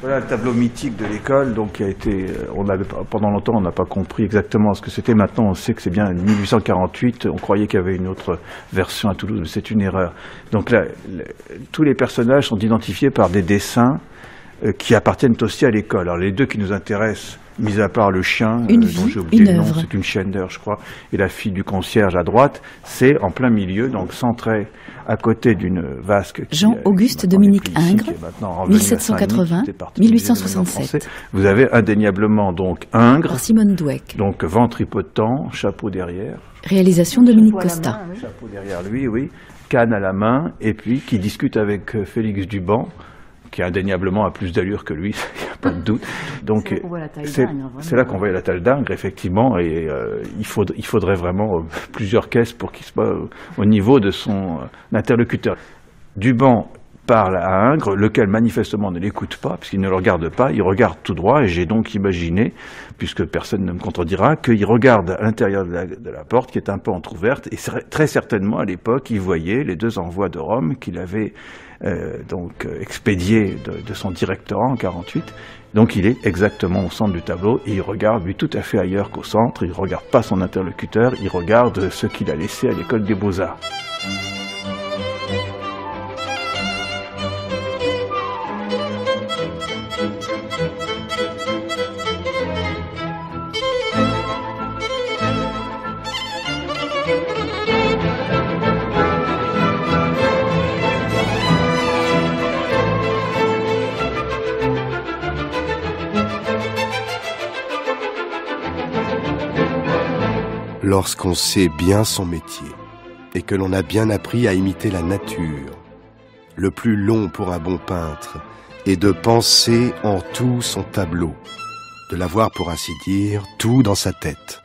Voilà le tableau mythique de l'école, donc qui a été, pendant longtemps on n'a pas compris exactement ce que c'était. Maintenant on sait que c'est bien 1848. On croyait qu'il y avait une autre version à Toulouse, mais c'est une erreur. Donc là, tous les personnages sont identifiés par des dessins qui appartiennent aussi à l'école. Alors les deux qui nous intéressent, mis à part le chien, dont j'ai oublié le nom, c'est une Schender, je crois, et la fille du concierge à droite, c'est en plein milieu, donc centré à côté d'une vasque. Jean-Auguste Dominique Ingres, 1780-1867. Vous avez indéniablement donc Ingres, par Simone Dweck. Donc ventripotent, chapeau derrière. Réalisation Dominique Costa. Chapeau derrière lui, oui. Canne à la main, et puis qui discute avec Félix Duban, qui indéniablement a plus d'allure que lui, il n'y a pas de doute. Donc c'est là qu'on voit la taille d'Ingres, effectivement, et il faudrait vraiment plusieurs caisses pour qu'il soit au niveau de son interlocuteur. Duban parle à Ingres, lequel manifestement ne l'écoute pas, puisqu'il ne le regarde pas, il regarde tout droit, et j'ai donc imaginé, puisque personne ne me contredira, qu'il regarde à l'intérieur de la porte, qui est un peu entrouverte, et très certainement, à l'époque, il voyait les deux envois de Rome qu'il avait expédiés de son directorat en 48. Donc il est exactement au centre du tableau, et il regarde, lui, tout à fait ailleurs qu'au centre, il ne regarde pas son interlocuteur, il regarde ce qu'il a laissé à l'école des Beaux-Arts. Lorsqu'on sait bien son métier et que l'on a bien appris à imiter la nature, le plus long pour un bon peintre est de penser en tout son tableau, de l'avoir pour ainsi dire tout dans sa tête,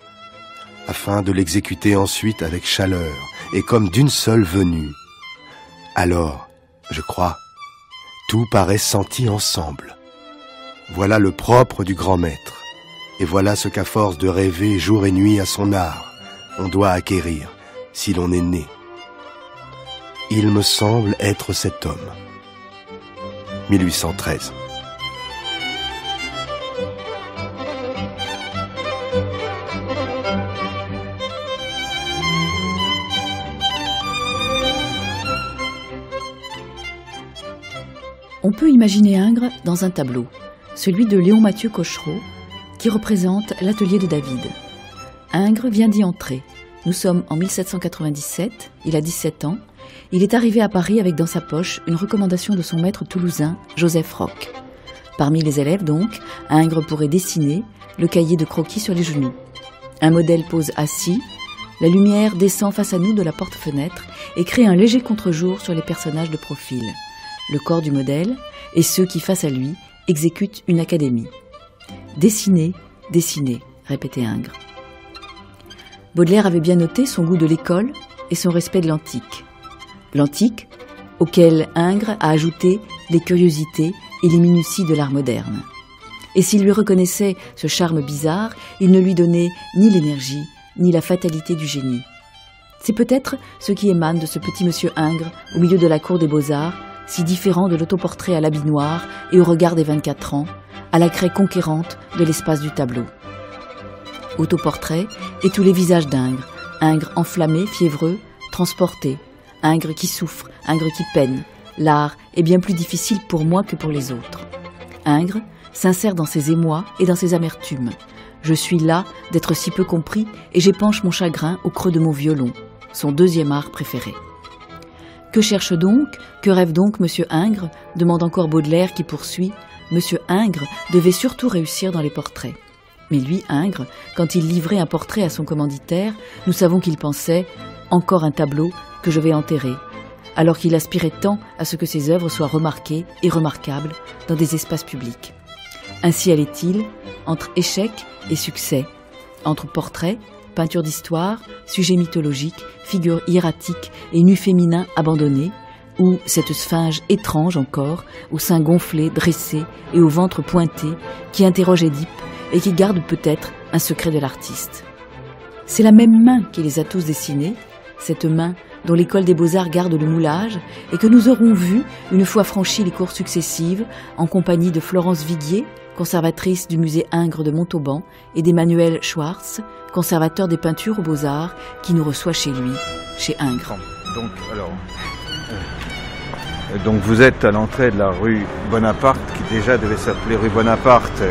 afin de l'exécuter ensuite avec chaleur et comme d'une seule venue. Alors, je crois, tout paraît senti ensemble. Voilà le propre du grand maître, et voilà ce qu'à force de rêver jour et nuit à son art, on doit acquérir, si l'on est né. Il me semble être cet homme. 1813. On peut imaginer Ingres dans un tableau, celui de Léon Mathieu Cochereau, qui représente l'atelier de David. Ingres vient d'y entrer. Nous sommes en 1797, il a 17 ans. Il est arrivé à Paris avec dans sa poche une recommandation de son maître toulousain, Joseph Roch. Parmi les élèves donc, Ingres pourrait dessiner, le cahier de croquis sur les genoux. Un modèle pose assis, la lumière descend face à nous de la porte-fenêtre et crée un léger contre-jour sur les personnages de profil. Le corps du modèle et ceux qui, face à lui, exécutent une académie. Dessiner, dessiner, répétait Ingres. Baudelaire avait bien noté son goût de l'école et son respect de l'antique. L'antique, auquel Ingres a ajouté les curiosités et les minuties de l'art moderne. Et s'il lui reconnaissait ce charme bizarre, il ne lui donnait ni l'énergie, ni la fatalité du génie. C'est peut-être ce qui émane de ce petit monsieur Ingres au milieu de la cour des Beaux-Arts, si différent de l'autoportrait à l'habit noir et au regard des 24 ans, à la craie conquérante de l'espace du tableau. Autoportrait et tous les visages d'Ingres, Ingres enflammé, fiévreux, transporté, Ingres qui souffre, Ingres qui peine. L'art est bien plus difficile pour moi que pour les autres. Ingres sincère dans ses émois et dans ses amertumes. Je suis là d'être si peu compris et j'épanche mon chagrin au creux de mon violon, son deuxième art préféré. Que cherche donc, que rêve donc monsieur Ingres, demande encore Baudelaire qui poursuit. Monsieur Ingres devait surtout réussir dans les portraits. Mais lui, Ingres, quand il livrait un portrait à son commanditaire, nous savons qu'il pensait « encore un tableau que je vais enterrer », alors qu'il aspirait tant à ce que ses œuvres soient remarquées et remarquables dans des espaces publics. Ainsi allait-il, entre échec et succès, entre portraits, peinture d'histoire, sujets mythologiques, figures hiératiques et nus féminins abandonnés, ou cette sphinge étrange encore, aux seins gonflés, dressés et au ventre pointé, qui interroge Édipe et qui garde peut-être un secret de l'artiste. C'est la même main qui les a tous dessinés, cette main dont l'école des beaux-arts garde le moulage et que nous aurons vu, une fois franchies les cours successives, en compagnie de Florence Viguier, conservatrice du musée Ingres de Montauban, et d'Emmanuel Schwartz, conservateur des peintures aux Beaux-Arts, qui nous reçoit chez lui, chez Ingres. Donc vous êtes à l'entrée de la rue Bonaparte, qui déjà devait s'appeler rue Bonaparte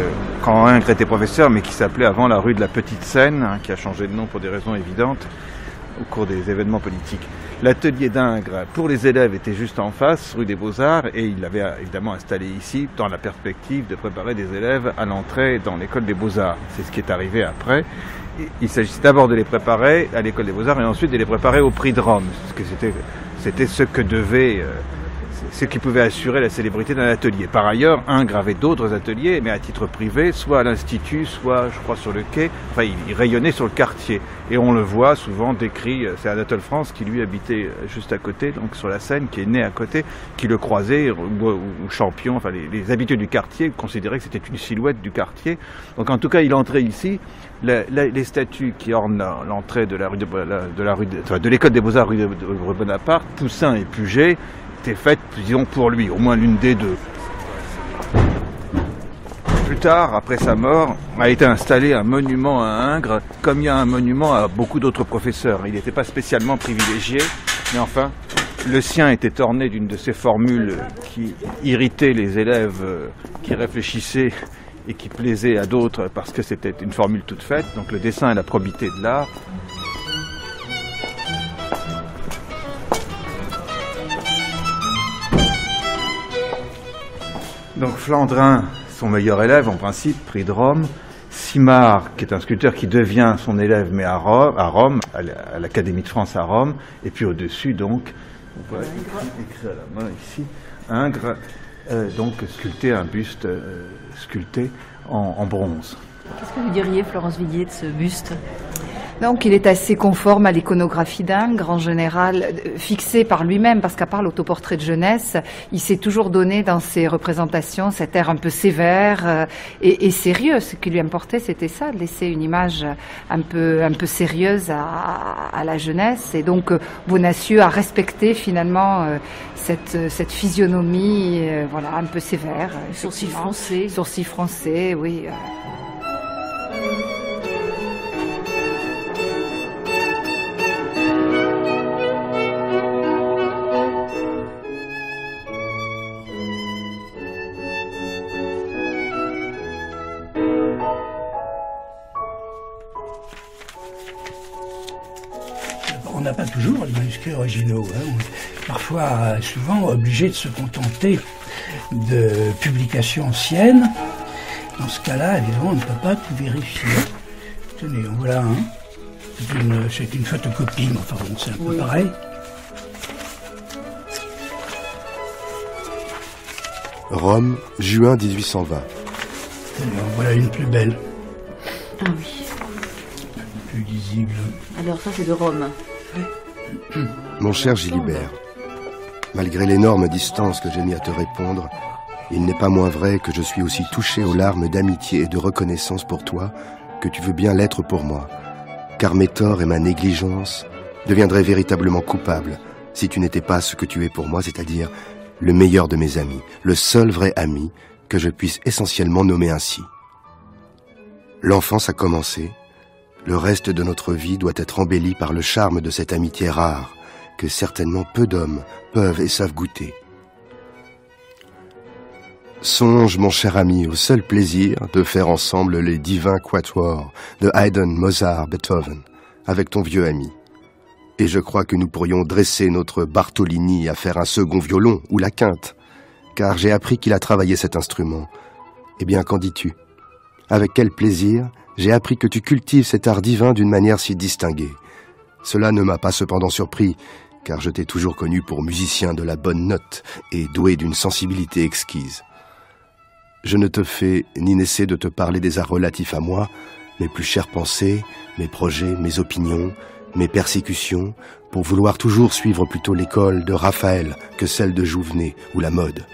quand Ingres était professeur, mais qui s'appelait avant la rue de la Petite Seine, qui a changé de nom pour des raisons évidentes au cours des événements politiques. L'atelier d'Ingres pour les élèves était juste en face, rue des Beaux-Arts, et il l'avait évidemment installé ici dans la perspective de préparer des élèves à l'entrée dans l'école des Beaux-Arts. C'est ce qui est arrivé après. Il s'agissait d'abord de les préparer à l'école des Beaux-Arts et ensuite de les préparer au prix de Rome, parce que c'était ce que devait... ce qui pouvait assurer la célébrité d'un atelier. Par ailleurs, Ingres avait d'autres ateliers, mais à titre privé, soit à l'Institut, soit, je crois, sur le quai. Enfin, il rayonnait sur le quartier. Et on le voit souvent décrit, c'est Anatole France qui lui habitait juste à côté, donc sur la Seine, qui est né à côté, qui le croisait, ou Champion, enfin les habitués du quartier considéraient que c'était une silhouette du quartier. Donc en tout cas, il entrait ici. Les statues qui ornent l'entrée de l'école des Beaux-Arts rue de Bonaparte, Poussin et Puget, étaient faites, disons, pour lui, au moins l'une des deux. Plus tard, après sa mort, a été installé un monument à Ingres, comme il y a un monument à beaucoup d'autres professeurs. Il n'était pas spécialement privilégié, mais enfin, le sien était orné d'une de ces formules qui irritaient les élèves qui réfléchissaient et qui plaisaient à d'autres parce que c'était une formule toute faite. Donc le dessin et la probité de l'art. Donc Flandrin, son meilleur élève en principe, prix de Rome. Simard, qui est un sculpteur qui devient son élève, mais à Rome, à l'Académie de France à Rome. Et puis au-dessus, donc, on voit écrit à la main ici, Ingres, donc sculpté, un buste sculpté en bronze. Qu'est-ce que vous diriez, Florence Viguier, de ce buste ? Donc il est assez conforme à l'iconographie d'Ingres, en général, fixé par lui-même, parce qu'à part l'autoportrait de jeunesse, il s'est toujours donné dans ses représentations cet air un peu sévère et sérieux. Ce qui lui importait, c'était ça, de laisser une image un peu sérieuse à la jeunesse. Et donc Bonacieux a respecté finalement cette physionomie, voilà, un peu sévère. Sourcils froncés. Sourcils froncés, oui. On n'a pas toujours les manuscrits originaux. On est parfois, souvent, obligé de se contenter de publications anciennes. Dans ce cas-là, évidemment, on ne peut pas tout vérifier. Tenez, en voilà un. C'est une photocopie, mais enfin bon, c'est un peu pareil. Rome, juin 1820. Tenez, en voilà une plus belle. Ah oui. Plus lisible. Alors ça, c'est de Rome. Mon cher Gilibert, malgré l'énorme distance que j'ai mis à te répondre, il n'est pas moins vrai que je suis aussi touché aux larmes d'amitié et de reconnaissance pour toi que tu veux bien l'être pour moi, car mes torts et ma négligence deviendraient véritablement coupables si tu n'étais pas ce que tu es pour moi, c'est-à-dire le meilleur de mes amis, le seul vrai ami que je puisse essentiellement nommer ainsi. L'enfance a commencé. Le reste de notre vie doit être embelli par le charme de cette amitié rare que certainement peu d'hommes peuvent et savent goûter. Songe, mon cher ami, au seul plaisir de faire ensemble les divins quatuors de Haydn, Mozart, Beethoven, avec ton vieux ami. Et je crois que nous pourrions dresser notre Bartolini à faire un second violon ou la quinte, car j'ai appris qu'il a travaillé cet instrument. Eh bien, qu'en dis-tu? Avec quel plaisir j'ai appris que tu cultives cet art divin d'une manière si distinguée. Cela ne m'a pas cependant surpris, car je t'ai toujours connu pour musicien de la bonne note et doué d'une sensibilité exquise. Je ne te fais ni n'essaie de te parler des arts relatifs à moi, mes plus chères pensées, mes projets, mes opinions, mes persécutions, pour vouloir toujours suivre plutôt l'école de Raphaël que celle de Jouvenet ou la mode.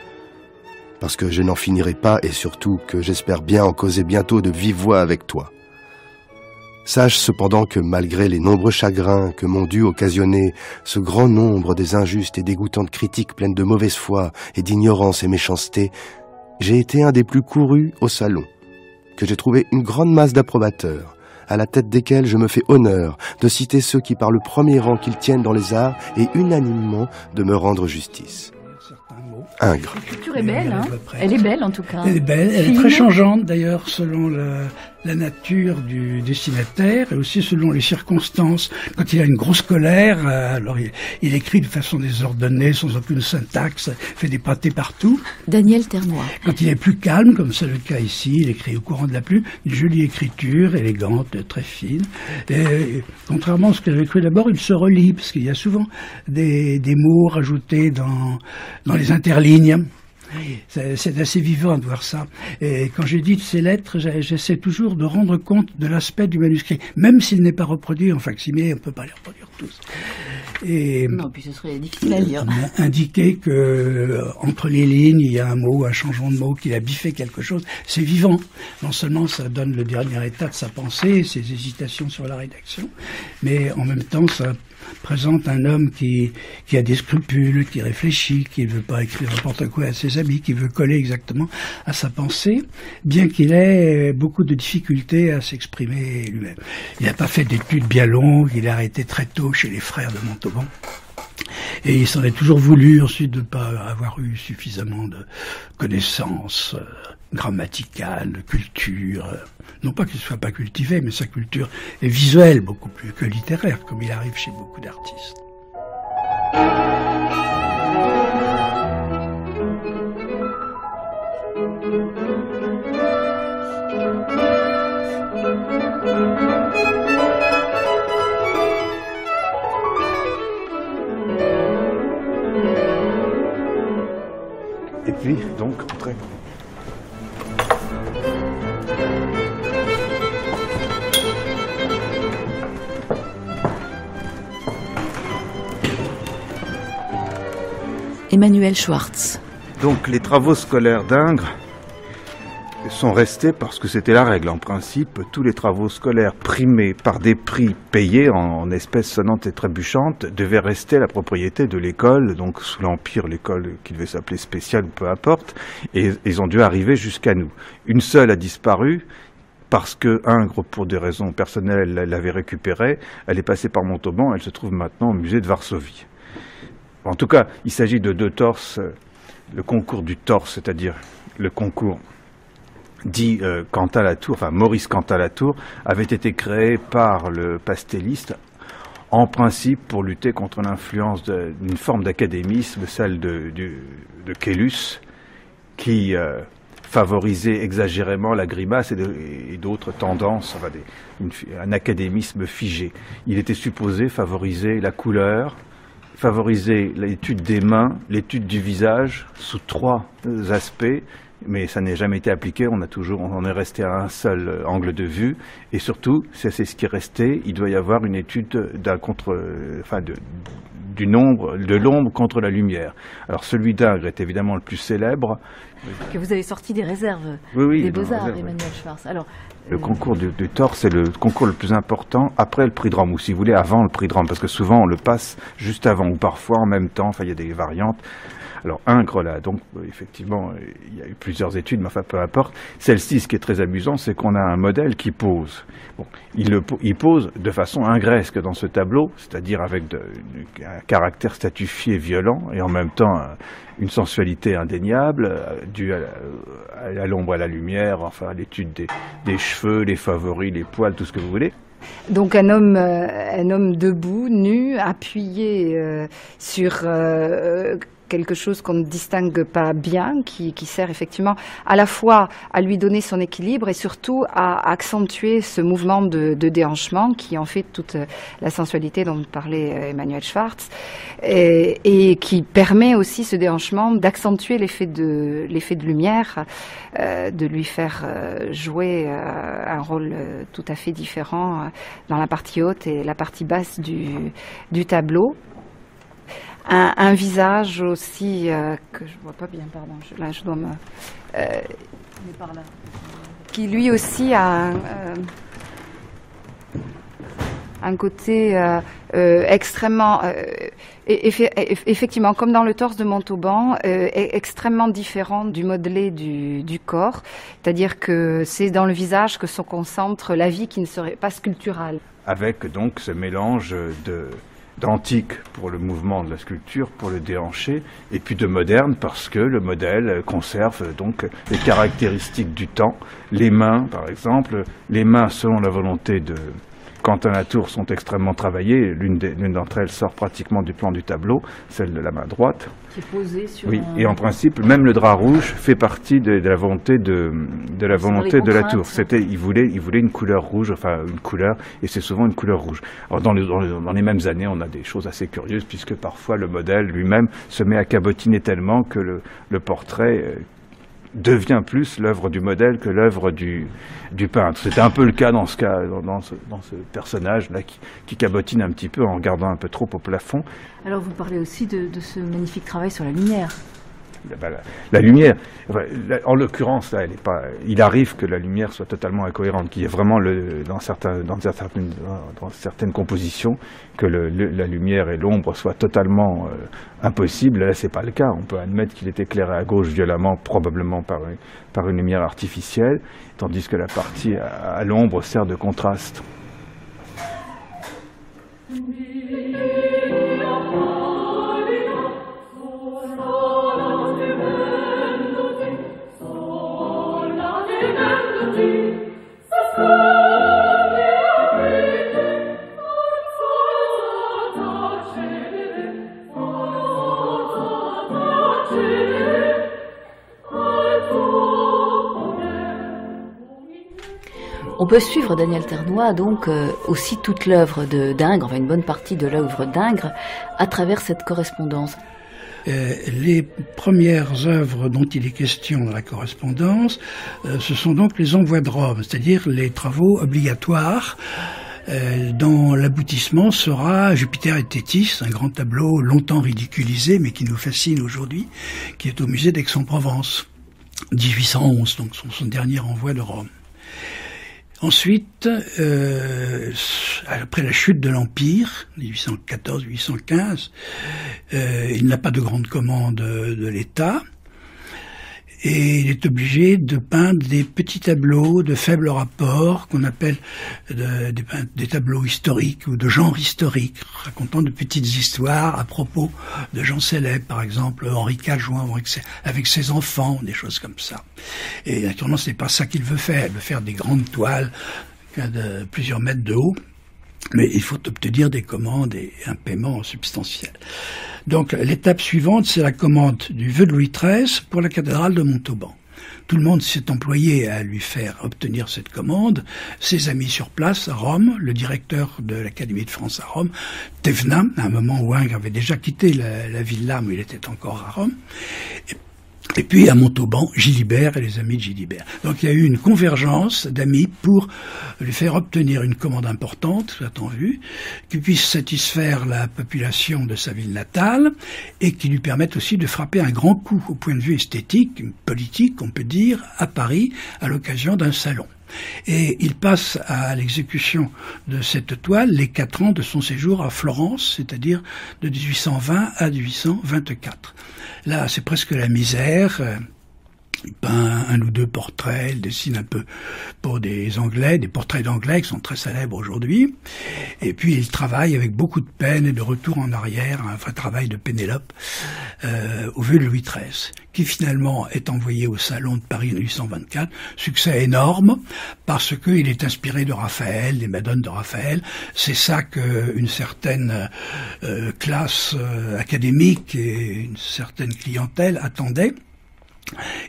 Parce que je n'en finirai pas et surtout que j'espère bien en causer bientôt de vive voix avec toi. Sache cependant que malgré les nombreux chagrins que m'ont dû occasionner ce grand nombre des injustes et dégoûtantes critiques pleines de mauvaise foi et d'ignorance et méchanceté, j'ai été un des plus courus au salon, que j'ai trouvé une grande masse d'approbateurs, à la tête desquels je me fais honneur de citer ceux qui par le premier rang qu'ils tiennent dans les arts et unanimement de me rendre justice. Ingres. L'écriture est belle, hein. Elle est belle en tout cas. Elle est belle, elle est très changeante d'ailleurs selon la nature du destinataire et aussi selon les circonstances. Quand il a une grosse colère, alors il écrit de façon désordonnée, sans aucune syntaxe, fait des pâtés partout. Daniel Termois. Quand il est plus calme, comme c'est le cas ici, il écrit au courant de la pluie, une jolie écriture, élégante, très fine. Et contrairement à ce que j'avais cru d'abord, il se relie, parce qu'il y a souvent des mots rajoutés dans les interlignes. C'est assez vivant de voir ça. Et quand j'édite ces lettres, j'essaie toujours de rendre compte de l'aspect du manuscrit, même s'il n'est pas reproduit en facsimilé, on ne peut pas les reproduire tous. Et non, puis ce serait difficile à lire. Indiquer que entre les lignes, il y a un mot, un changement de mot, qu'il a biffé quelque chose, c'est vivant. Non seulement ça donne le dernier état de sa pensée, ses hésitations sur la rédaction, mais en même temps ça présente un homme qui a des scrupules, qui réfléchit, qui ne veut pas écrire n'importe quoi à ses amis, qui veut coller exactement à sa pensée, bien qu'il ait beaucoup de difficultés à s'exprimer lui-même. Il n'a pas fait d'études bien longues, il a arrêté très tôt chez les frères de Montauban. Et il s'en est toujours voulu ensuite de ne pas avoir eu suffisamment de connaissances grammaticales, de culture. Non pas qu'il ne soit pas cultivé, mais sa culture est visuelle beaucoup plus que littéraire, comme il arrive chez beaucoup d'artistes. Et puis, donc, entrez. Emmanuel Schwartz. Donc, les travaux scolaires d'Ingres sont restés parce que c'était la règle. En principe, tous les travaux scolaires primés par des prix payés en espèces sonnantes et trébuchantes devaient rester la propriété de l'école. Donc, sous l'Empire, l'école qui devait s'appeler spéciale ou peu importe, et ils ont dû arriver jusqu'à nous. Une seule a disparu parce que Ingres, pour des raisons personnelles, l'avait récupérée. Elle est passée par Montauban, elle se trouve maintenant au musée de Varsovie. En tout cas, il s'agit de deux torses, le concours du torse, c'est-à-dire le concours dit Cantat-Latour, enfin Maurice Cantat-Latour, avait été créé par le pastelliste, en principe pour lutter contre l'influence d'une forme d'académisme, celle de Caylus, qui favorisait exagérément la grimace et d'autres tendances, enfin un académisme figé. Il était supposé favoriser la couleur, favoriser l'étude des mains, l'étude du visage, sous trois aspects, mais ça n'a jamais été appliqué, on en est resté à un seul angle de vue, et surtout, c'est ce qui est resté, il doit y avoir une étude de l'ombre contre la lumière. Alors celui d'Ingres est évidemment le plus célèbre. Que vous avez sorti des réserves des Beaux-Arts, Emmanuel Schwartz. Alors, le concours du torse, c'est le concours le plus important après le prix de Rome, ou si vous voulez, avant le prix de Rome, parce que souvent on le passe juste avant, ou parfois en même temps, enfin il y a des variantes. Alors Ingres, là, donc effectivement, il y a eu plusieurs études, mais enfin peu importe. Celle-ci, ce qui est très amusant, c'est qu'on a un modèle qui pose. Bon, il pose de façon ingresque dans ce tableau, c'est-à-dire avec un caractère statifié violent, et en même temps une sensualité indéniable, due à l'ombre, à la lumière, enfin à l'étude des cheveux, les favoris, les poils, tout ce que vous voulez. Donc un homme debout, nu, appuyé sur quelque chose qu'on ne distingue pas bien, qui sert effectivement à la fois à lui donner son équilibre et surtout à accentuer ce mouvement de déhanchement qui en fait toute la sensualité dont parlait Emmanuel Schwartz et qui permet aussi ce déhanchement d'accentuer l'effet de lumière, de lui faire jouer un rôle tout à fait différent dans la partie haute et la partie basse du tableau. Un visage aussi que je vois pas bien, pardon. Là, je dois me. Qui lui aussi a un côté extrêmement, effectivement, comme dans le torse de Montauban, extrêmement différent du modelé du corps. C'est-à-dire que c'est dans le visage que se concentre la vie qui ne serait pas sculpturale. Avec donc ce mélange d'antique pour le mouvement de la sculpture, pour le déhanché, et puis de moderne parce que le modèle conserve donc les caractéristiques du temps. Les mains, par exemple, les mains selon la volonté de Quentin Latour sont extrêmement travaillées. L'une d'entre elles sort pratiquement du plan du tableau, celle de la main droite. Qui est posée sur. Oui, et en principe, même le drap rouge fait partie de la volonté de Latour. Il voulait une couleur rouge, enfin une couleur, et c'est souvent une couleur rouge. Alors dans les mêmes années, on a des choses assez curieuses puisque parfois le modèle lui-même se met à cabotiner tellement que le portrait devient plus l'œuvre du modèle que l'œuvre du peintre. C'était un peu le cas dans ce personnage-là qui cabotine un petit peu en regardant un peu trop au plafond. Alors vous parlez aussi de ce magnifique travail sur la lumière. La lumière, en l'occurrence, là, il arrive que la lumière soit totalement incohérente, qu'il y ait vraiment dans certaines compositions que la lumière et l'ombre soient totalement impossibles. Là, c'est pas le cas. On peut admettre qu'il est éclairé à gauche violemment, probablement par une lumière artificielle, tandis que la partie à l'ombre sert de contraste. On peut suivre Daniel Ternois, donc aussi toute l'œuvre d'Ingres, enfin une bonne partie de l'œuvre d'Ingres, à travers cette correspondance. Les premières œuvres dont il est question dans la correspondance, ce sont donc les envois de Rome, c'est-à-dire les travaux obligatoires dont l'aboutissement sera Jupiter et Thétis, un grand tableau longtemps ridiculisé mais qui nous fascine aujourd'hui, qui est au musée d'Aix-en-Provence, 1811, donc son dernier envoi de Rome. Ensuite, après la chute de l'Empire, 1814-1815, il n'a pas de grande commande de l'État et il est obligé de peindre des petits tableaux de faible rapport qu'on appelle des tableaux historiques ou de genre historique, racontant de petites histoires à propos de gens célèbres, par exemple Henri IV jouant avec ses enfants, des choses comme ça. Et naturellement, ce n'est pas ça qu'il veut faire. Il veut faire des grandes toiles de plusieurs mètres de haut, mais il faut obtenir des commandes et un paiement substantiel. Donc l'étape suivante, c'est la commande du vœu de Louis XIII pour la cathédrale de Montauban. Tout le monde s'est employé à lui faire obtenir cette commande. Ses amis sur place à Rome, le directeur de l'Académie de France à Rome, Thévenin, à un moment où Ingres avait déjà quitté la villa, mais il était encore à Rome. Et puis à Montauban, Gilibert et les amis de Gilibert. Donc il y a eu une convergence d'amis pour lui faire obtenir une commande importante, a-t-on vu, qui puisse satisfaire la population de sa ville natale et qui lui permette aussi de frapper un grand coup au point de vue esthétique, politique, on peut dire, à Paris, à l'occasion d'un salon. Et il passe à l'exécution de cette toile les 4 ans de son séjour à Florence, c'est-à-dire de 1820 à 1824. Là, c'est presque la misère. Il peint un ou deux portraits, il dessine un peu pour des Anglais, des portraits d'Anglais qui sont très célèbres aujourd'hui. Et puis il travaille avec beaucoup de peine et de retour en arrière, un vrai travail de Pénélope, au vœu de Louis XIII, qui finalement est envoyé au Salon de Paris en 1824. Succès énorme, parce qu'il est inspiré de Raphaël, des Madones de Raphaël. C'est ça qu'une certaine classe académique et une certaine clientèle attendaient.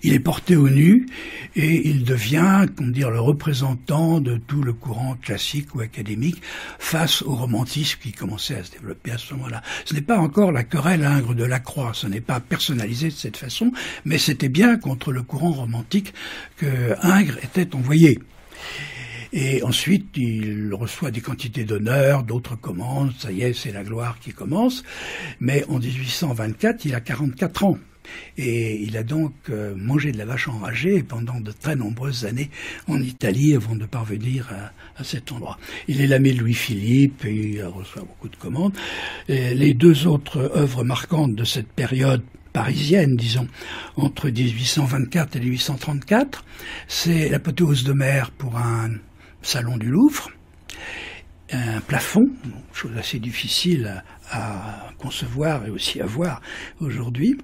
Il est porté au nu et il devient, comment dire, le représentant de tout le courant classique ou académique face au romantisme qui commençait à se développer à ce moment-là. Ce n'est pas encore la querelle Ingres de Lacroix, ce n'est pas personnalisé de cette façon, mais c'était bien contre le courant romantique que Ingres était envoyé. Et ensuite, il reçoit des quantités d'honneurs, d'autres commandes, ça y est, c'est la gloire qui commence. Mais en 1824, il a 44 ans. Et il a donc mangé de la vache enragée pendant de très nombreuses années en Italie avant de parvenir à cet endroit. Il est l'ami de Louis-Philippe et il reçoit beaucoup de commandes. Et les deux autres œuvres marquantes de cette période parisienne, disons, entre 1824 et 1834, c'est l'apothéose d'Homère pour un salon du Louvre, un plafond, chose assez difficile à concevoir et aussi à voir aujourd'hui,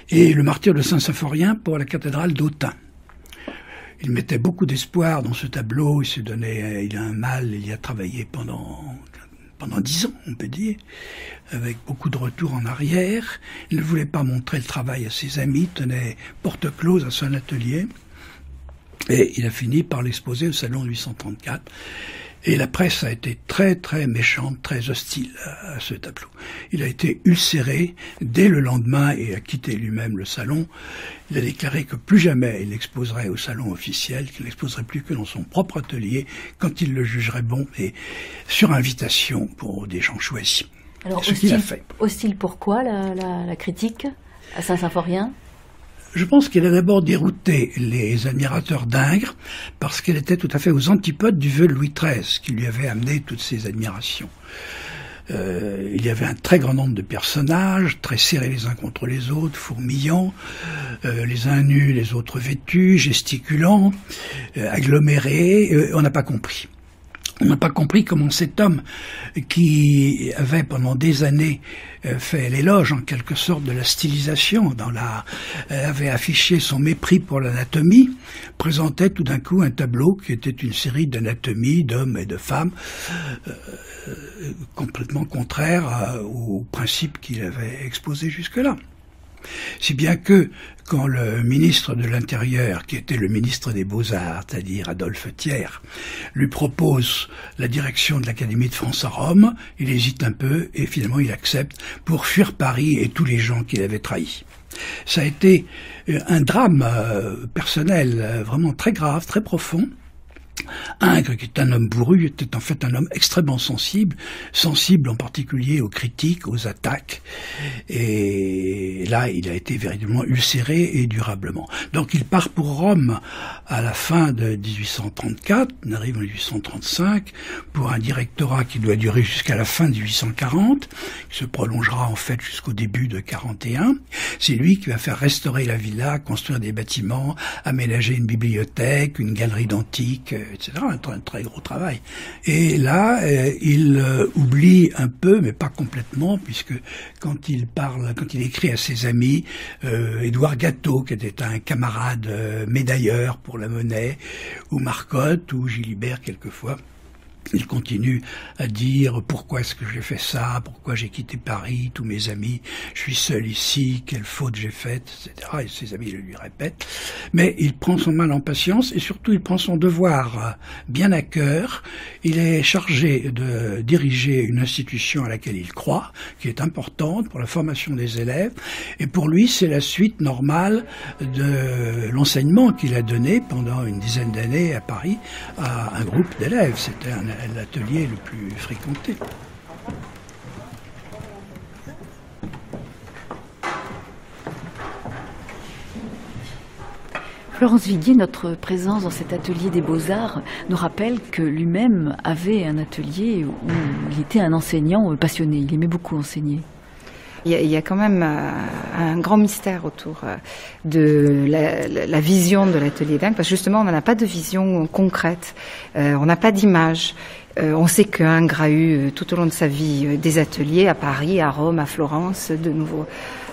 et le martyre de Saint-Symphorien pour la cathédrale d'Autun. Il mettait beaucoup d'espoir dans ce tableau, il a un mal, il y a travaillé pendant 10 ans, on peut dire, avec beaucoup de retours en arrière. Il ne voulait pas montrer le travail à ses amis, tenait porte close à son atelier, et il a fini par l'exposer au salon de 1834. Et la presse a été très très méchante, très hostile à ce tableau. Il a été ulcéré dès le lendemain et a quitté lui-même le salon. Il a déclaré que plus jamais il l'exposerait au salon officiel, qu'il n'exposerait plus que dans son propre atelier, quand il le jugerait bon, et sur invitation pour des gens choisis. Alors, ce qu'il a fait. Hostile pourquoi la critique à Saint-Symphorien ? Je pense qu'il a d'abord dérouté les admirateurs d'Ingres parce qu'elle était tout à fait aux antipodes du vieux Louis XIII qui lui avait amené toutes ces admirations. Il y avait un très grand nombre de personnages, très serrés les uns contre les autres, fourmillants, les uns nus, les autres vêtus, gesticulants, agglomérés. On n'a pas compris. On n'a pas compris comment cet homme qui avait pendant des années fait l'éloge en quelque sorte de la stylisation, avait affiché son mépris pour l'anatomie, présentait tout d'un coup un tableau qui était une série d'anatomies d'hommes et de femmes complètement contraire aux principes qu'il avait exposés jusque-là. Si bien que, quand le ministre de l'Intérieur, qui était le ministre des Beaux-Arts, c'est-à-dire Adolphe Thiers, lui propose la direction de l'Académie de France à Rome, il hésite un peu et finalement il accepte pour fuir Paris et tous les gens qu'il avait trahis. Ça a été un drame personnel vraiment très grave, très profond. Ingres, qui est un homme bourru, était en fait un homme extrêmement sensible en particulier aux critiques, aux attaques, et là il a été véritablement ulcéré et durablement. Donc il part pour Rome à la fin de 1834, on arrive en 1835, pour un directorat qui doit durer jusqu'à la fin de 1840, qui se prolongera en fait jusqu'au début de 41. C'est lui qui va faire restaurer la villa, construire des bâtiments, aménager une bibliothèque, une galerie d'antiques, etc. Un très gros travail. Et là, il oublie un peu, mais pas complètement, puisque quand il écrit à ses amis, Édouard Gatteau, qui était un camarade médailleur pour la Monnaie, ou Marcotte, ou Gilibert quelquefois, il continue à dire pourquoi est-ce que j'ai fait ça, pourquoi j'ai quitté Paris, tous mes amis, je suis seul ici, quelle faute j'ai faite, etc. Et ses amis le lui répètent. Mais il prend son mal en patience et surtout il prend son devoir bien à cœur. Il est chargé de diriger une institution à laquelle il croit, qui est importante pour la formation des élèves. Et pour lui, c'est la suite normale de l'enseignement qu'il a donné pendant une dizaine d'années à Paris à un groupe d'élèves. C'était l'atelier le plus fréquenté. Florence Viguier, notre présence dans cet atelier des Beaux-Arts nous rappelle que lui-même avait un atelier où il était un enseignant passionné, il aimait beaucoup enseigner. Il y a quand même un grand mystère autour de la vision de l'atelier d'Ingres, parce que justement on n'en a pas de vision concrète, on n'a pas d'image. On sait qu'Ingres a eu tout au long de sa vie des ateliers à Paris, à Rome, à Florence, de nouveau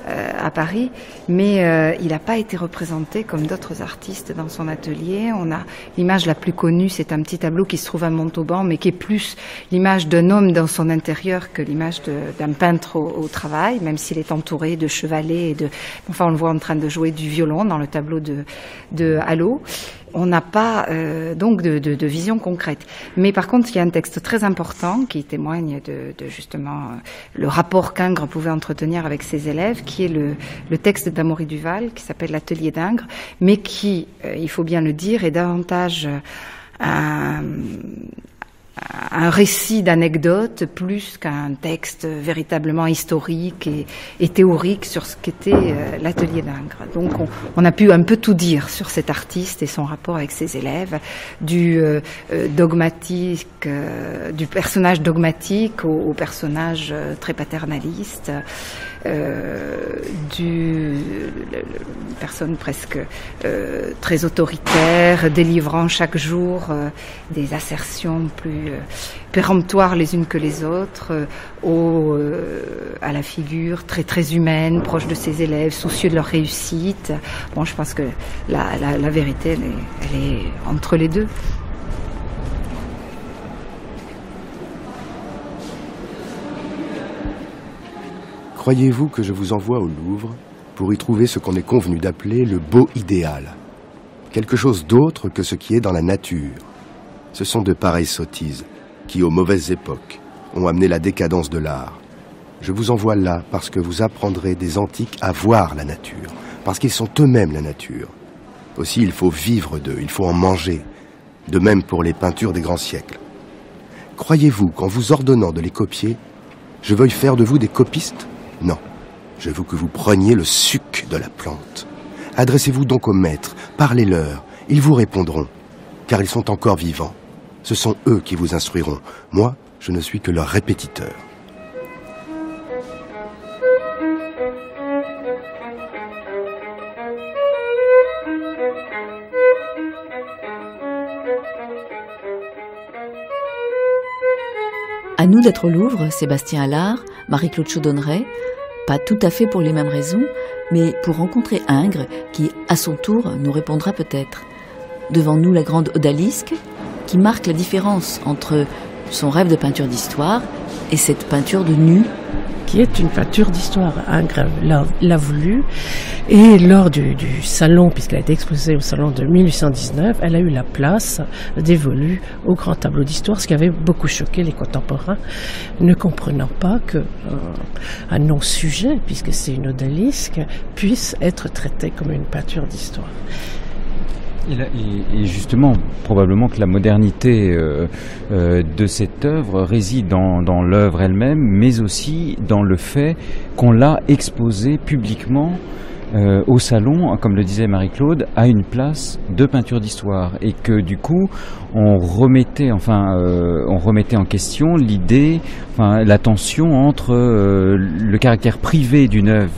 à Paris, mais il n'a pas été représenté comme d'autres artistes dans son atelier. On a l'image la plus connue, c'est un petit tableau qui se trouve à Montauban, mais qui est plus l'image d'un homme dans son intérieur que l'image d'un peintre au travail, même s'il est entouré de chevalets enfin on le voit en train de jouer du violon dans le tableau de Hallot. On n'a pas donc de vision concrète. Mais par contre, il y a un texte très important qui témoigne de justement le rapport qu'Ingres pouvait entretenir avec ses élèves, qui est le texte d'Amaury Duval, qui s'appelle l'Atelier d'Ingres, mais qui, il faut bien le dire, est davantage un récit d'anecdotes plus qu'un texte véritablement historique et théorique sur ce qu'était l'atelier d'Ingres. Donc on a pu un peu tout dire sur cet artiste et son rapport avec ses élèves, du dogmatique, du personnage dogmatique au personnage très paternaliste, d'une personne presque très autoritaire, délivrant chaque jour des assertions plus péremptoires les unes que les autres, à la figure très très humaine, proche de ses élèves, soucieux de leur réussite. Bon, je pense que la vérité, elle est entre les deux. Croyez-vous que je vous envoie au Louvre pour y trouver ce qu'on est convenu d'appeler le beau idéal? Quelque chose d'autre que ce qui est dans la nature. Ce sont de pareilles sottises qui, aux mauvaises époques, ont amené la décadence de l'art. Je vous envoie là parce que vous apprendrez des antiques à voir la nature, parce qu'ils sont eux-mêmes la nature. Aussi, il faut vivre d'eux, il faut en manger. De même pour les peintures des grands siècles. Croyez-vous qu'en vous ordonnant de les copier, je veuille faire de vous des copistes? Non, je veux que vous preniez le suc de la plante. Adressez-vous donc aux maîtres, parlez-leur, ils vous répondront, car ils sont encore vivants. Ce sont eux qui vous instruiront. Moi, je ne suis que leur répétiteur. À nous d'être au Louvre, Sébastien Allard, Marie-Claude Chaudonneret, pas tout à fait pour les mêmes raisons, mais pour rencontrer Ingres, qui, à son tour, nous répondra peut-être. Devant nous, la grande odalisque, qui marque la différence entre son rêve de peinture d'histoire et cette peinture de nu. Qui est une peinture d'histoire. Ingres l'a voulu. Et lors du salon, puisqu'elle a été exposée au salon de 1819, elle a eu la place dévolue au grand tableau d'histoire, ce qui avait beaucoup choqué les contemporains, ne comprenant pas qu'un non-sujet, puisque c'est une odalisque, puisse être traité comme une peinture d'histoire. Et justement, probablement que la modernité de cette œuvre réside dans l'œuvre elle-même, mais aussi dans le fait qu'on l'a exposée publiquement au salon, comme le disait Marie-Claude, à une place de peinture d'histoire, et que du coup on remettait en question l'idée, la tension entre le caractère privé d'une œuvre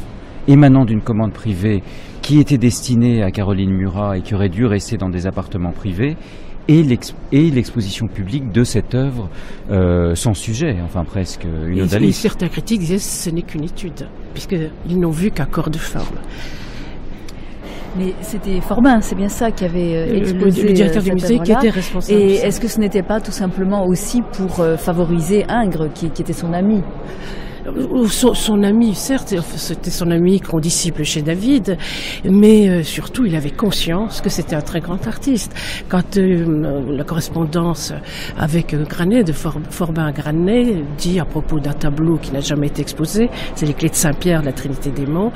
émanant d'une commande privée qui était destinée à Caroline Murat et qui aurait dû rester dans des appartements privés, et l'exposition publique de cette œuvre sans sujet, presque une odalisque. Certains critiques disaient que ce n'est qu'une étude, puisqu'ils n'ont vu qu'un corps de forme. Mais c'était Forbin, c'est bien ça, qui avait exposé le directeur du musée qui était responsable. Et est-ce que ce n'était pas tout simplement aussi pour favoriser Ingres, qui était son ami ? Son ami, certes, c'était son ami, condisciple chez David, mais surtout il avait conscience que c'était un très grand artiste. Quand la correspondance avec Granet, de Forbin Granet, dit à propos d'un tableau qui n'a jamais été exposé, c'est les clés de Saint-Pierre, la Trinité des Monts,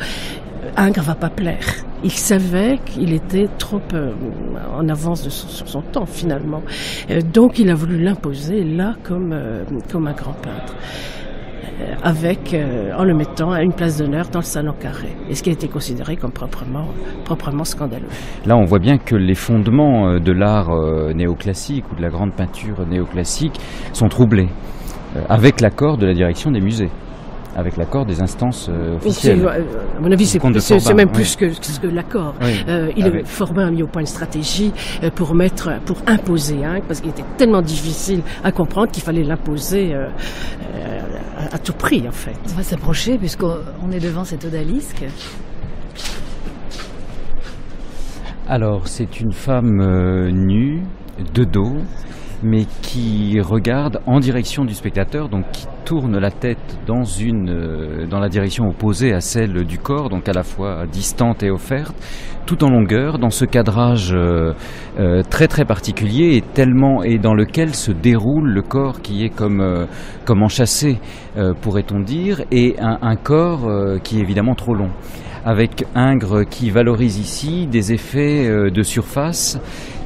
Ingres va pas plaire. Il savait qu'il était trop en avance sur son temps, finalement. Donc il a voulu l'imposer là comme un grand peintre. En le mettant à une place d'honneur dans le salon carré, et ce qui a été considéré comme proprement scandaleux. Là, on voit bien que les fondements de l'art néoclassique ou de la grande peinture néoclassique sont troublés, avec l'accord de la direction des musées, avec l'accord des instances officielles. À mon avis, c'est même plus que l'accord. Oui, Forbin a mis au point une stratégie pour imposer, parce qu'il était tellement difficile à comprendre qu'il fallait l'imposer à tout prix, en fait. On va s'approcher puisqu'on est devant cette odalisque. Alors, c'est une femme nue, de dos, mais qui regarde en direction du spectateur, donc qui tourne la tête dans la direction opposée à celle du corps, donc à la fois distante et offerte, tout en longueur, dans ce cadrage très très particulier et dans lequel se déroule le corps qui est comme enchâssé, pourrait-on dire, et un corps qui est évidemment trop long, avec Ingres qui valorise ici des effets de surface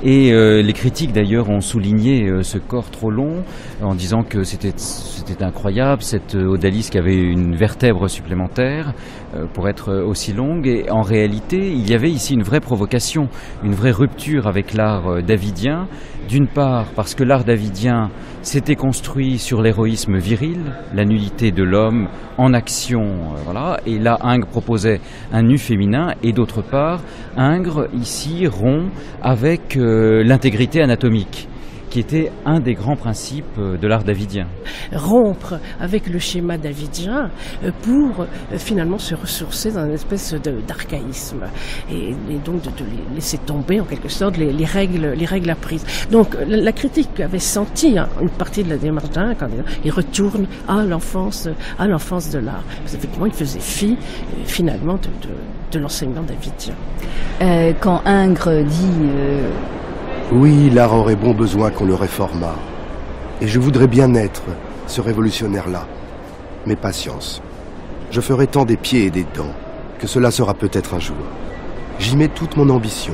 Et les critiques d'ailleurs ont souligné ce corps trop long en disant que c'était incroyable, cette odalisque avait une vertèbre supplémentaire pour être aussi longue. Et en réalité, il y avait ici une vraie provocation, une vraie rupture avec l'art davidien. D'une part parce que l'art davidien s'était construit sur l'héroïsme viril, la nullité de l'homme en action, voilà. Et là, Ingres proposait un nu féminin, et d'autre part, Ingres ici rompt avec l'intégrité anatomique, qui était un des grands principes de l'art davidien. Rompre avec le schéma davidien pour finalement se ressourcer dans une espèce d'archaïsme et donc de laisser tomber en quelque sorte les règles apprises. Donc la critique avait senti une partie de la démarche d'Ingres quand il retourne à l'enfance de l'art. Parce qu'effectivement, il faisait fi finalement de l'enseignement davidien. Quand Ingres dit... Oui, l'art aurait bon besoin qu'on le réformât. Et je voudrais bien être ce révolutionnaire-là. Mais patience. Je ferai tant des pieds et des dents que cela sera peut-être un jour. J'y mets toute mon ambition.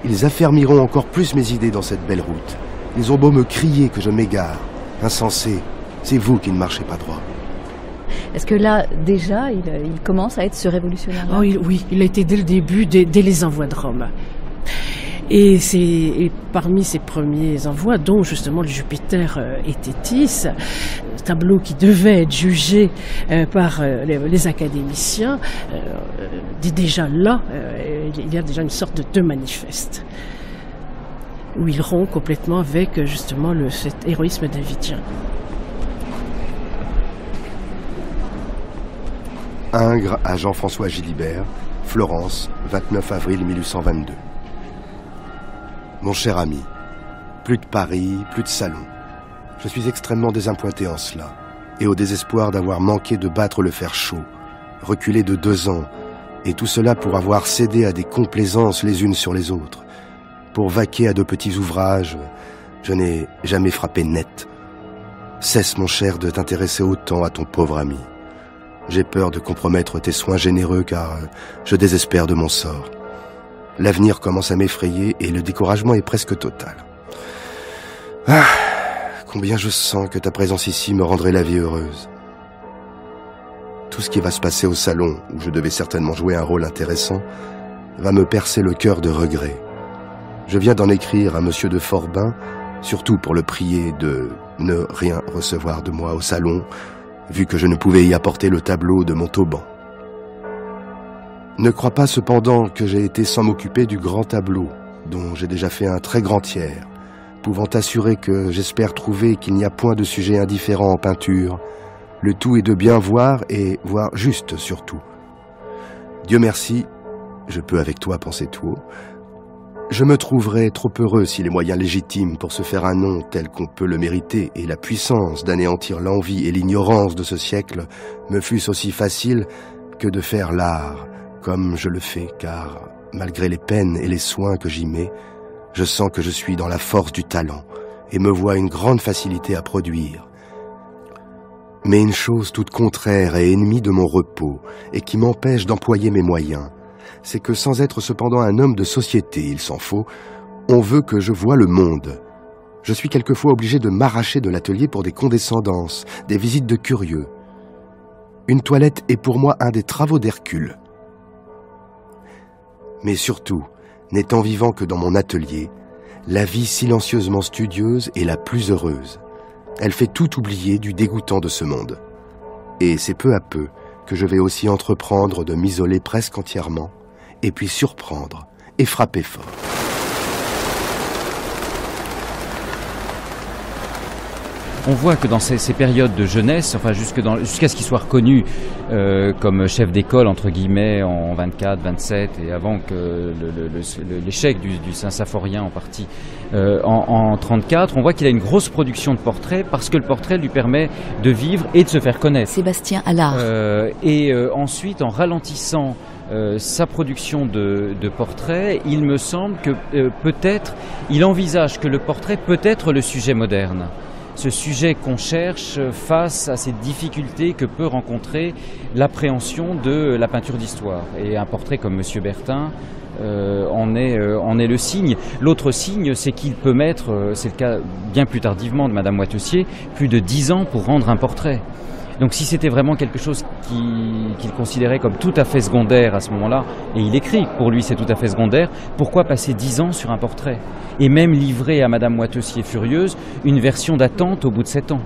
Ils affermiront encore plus mes idées dans cette belle route. Ils ont beau me crier que je m'égare. Insensé, c'est vous qui ne marchez pas droit. Est-ce que là, déjà, il commence à être ce révolutionnaire-là ? Oui, il a été dès le début, dès les envois de Rome. Et parmi ses premiers envois, dont justement le Jupiter et Thétis, tableau qui devait être jugé par les académiciens, déjà là, il y a déjà une sorte de manifeste, où il rompt complètement avec justement cet héroïsme davidien. Ingres à Jean-François Gilibert, Florence, 29 avril 1822. Mon cher ami, plus de Paris, plus de salon. Je suis extrêmement désappointé en cela, et au désespoir d'avoir manqué de battre le fer chaud, reculé de 2 ans, et tout cela pour avoir cédé à des complaisances les unes sur les autres. Pour vaquer à de petits ouvrages, je n'ai jamais frappé net. Cesse, mon cher, de t'intéresser autant à ton pauvre ami. J'ai peur de compromettre tes soins généreux, car je désespère de mon sort. L'avenir commence à m'effrayer et le découragement est presque total. Ah, combien je sens que ta présence ici me rendrait la vie heureuse. Tout ce qui va se passer au salon, où je devais certainement jouer un rôle intéressant, va me percer le cœur de regret. Je viens d'en écrire à monsieur de Forbin, surtout pour le prier de ne rien recevoir de moi au salon, vu que je ne pouvais y apporter le tableau de Montauban. Ne crois pas cependant que j'ai été sans m'occuper du grand tableau, dont j'ai déjà fait un très grand tiers, pouvant t'assurer que j'espère trouver qu'il n'y a point de sujet indifférent en peinture. Le tout est de bien voir et voir juste surtout. Dieu merci, je peux avec toi penser tout haut. Je me trouverais trop heureux si les moyens légitimes pour se faire un nom tel qu'on peut le mériter et la puissance d'anéantir l'envie et l'ignorance de ce siècle me fussent aussi faciles que de faire l'art, comme je le fais, car, malgré les peines et les soins que j'y mets, je sens que je suis dans la force du talent et me vois une grande facilité à produire. Mais une chose toute contraire et ennemie de mon repos et qui m'empêche d'employer mes moyens, c'est que sans être cependant un homme de société, il s'en faut, on veut que je voie le monde. Je suis quelquefois obligé de m'arracher de l'atelier pour des condescendances, des visites de curieux. Une toilette est pour moi un des travaux d'Hercule. Mais surtout, n'étant vivant que dans mon atelier, la vie silencieusement studieuse est la plus heureuse. Elle fait tout oublier du dégoûtant de ce monde. Et c'est peu à peu que je vais aussi entreprendre de m'isoler presque entièrement, et puis surprendre et frapper fort. On voit que dans ces périodes de jeunesse, enfin jusqu'à ce qu'il soit reconnu comme chef d'école, entre guillemets, en 24, 27, et avant que l'échec du Saint-Symphorien en partie en 34, on voit qu'il a une grosse production de portraits parce que le portrait lui permet de vivre et de se faire connaître. Sébastien Allard. Ensuite, en ralentissant sa production de portraits, il me semble que peut-être, il envisage que le portrait peut être le sujet moderne. Ce sujet qu'on cherche face à ces difficultés que peut rencontrer l'appréhension de la peinture d'histoire. Et un portrait comme Monsieur Bertin en en est le signe. L'autre signe, c'est qu'il peut mettre, c'est le cas bien plus tardivement de Madame Watessier, plus de 10 ans pour rendre un portrait. Donc si c'était vraiment quelque chose qu'il considérait comme tout à fait secondaire à ce moment-là, et il écrit, pour lui c'est tout à fait secondaire, pourquoi passer 10 ans sur un portrait? Et même livrer à Madame Watessier furieuse une version d'attente au bout de 7 ans,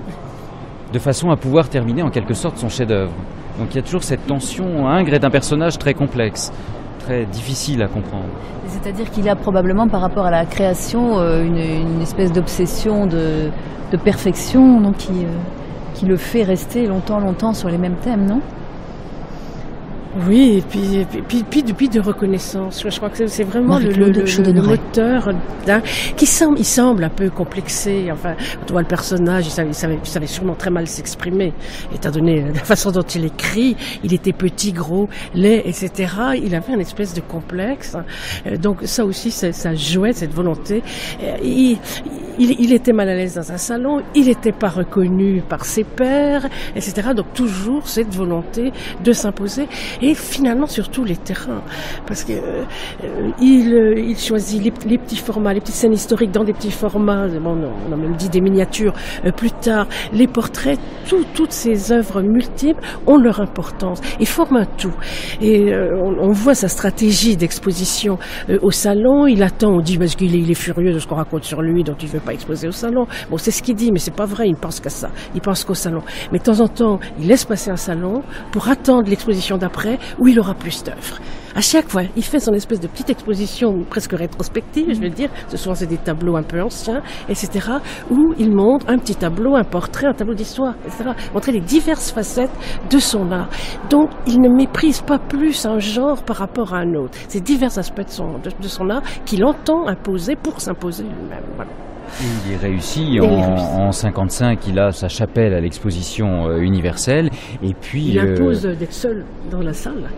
de façon à pouvoir terminer en quelque sorte son chef-d'œuvre. Donc il y a toujours cette tension. Ingres est un personnage très complexe, très difficile à comprendre. C'est-à-dire qu'il a probablement par rapport à la création une espèce d'obsession de perfection, donc qui le fait rester longtemps sur les mêmes thèmes, non? Oui, et puis de reconnaissance. Je crois que c'est vraiment le moteur il semble un peu complexé. Enfin, quand on voit le personnage, il savait sûrement très mal s'exprimer, étant donné la façon dont il écrit. Il était petit, gros, laid, etc. Il avait une espèce de complexe. Donc ça aussi, ça jouait cette volonté. Il était mal à l'aise dans un salon. Il n'était pas reconnu par ses pairs, etc. Donc toujours cette volonté de s'imposer. Et finalement, surtout les terrains, parce que il choisit les petits formats, les petites scènes historiques dans des petits formats. Bon, on a même dit des miniatures plus tard. Les portraits, toutes ces œuvres multiples ont leur importance et forment un tout. Et on voit sa stratégie d'exposition au salon. Il attend, on dit parce qu'il est furieux de ce qu'on raconte sur lui, donc il ne veut pas exposer au salon. Bon, c'est ce qu'il dit, mais c'est pas vrai. Il ne pense qu'à ça. Il pense qu'au salon. Mais de temps en temps, il laisse passer un salon pour attendre l'exposition d'après, où il aura plus d'œuvres. À chaque fois, il fait son espèce de petite exposition presque rétrospective, je veux dire. Souvent, c'est des tableaux un peu anciens, etc., où il montre un petit tableau, un portrait, un tableau d'histoire, etc., montrer les diverses facettes de son art. Donc, il ne méprise pas plus un genre par rapport à un autre. C'est divers aspects de son art qu'il entend imposer pour s'imposer lui-même. Voilà. Il y réussit. En 55, il a sa chapelle à l'exposition universelle. Et puis, il impose d'être seul dans la salle.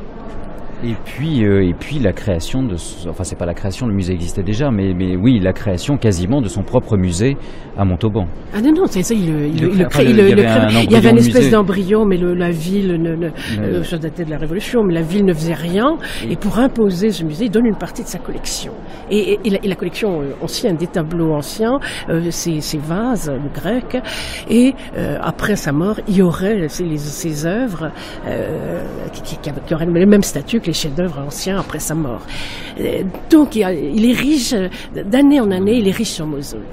Et puis la création enfin c'est pas la création, le musée existait déjà, mais oui, la création quasiment de son propre musée à Montauban. Ah non, c'est ça, il le crée. Il y avait une espèce d'embryon, mais la ville, ça datait de la Révolution, mais la ville ne faisait rien. Et pour imposer ce musée, il donne une partie de sa collection. Et la collection ancienne, des tableaux anciens, ces vases grecs. Et après sa mort, il y aurait ces œuvres qui auraient le même statut que les chefs-d'œuvre anciens après sa mort. Donc il est riche, d'année en année, il est riche sur mausolée.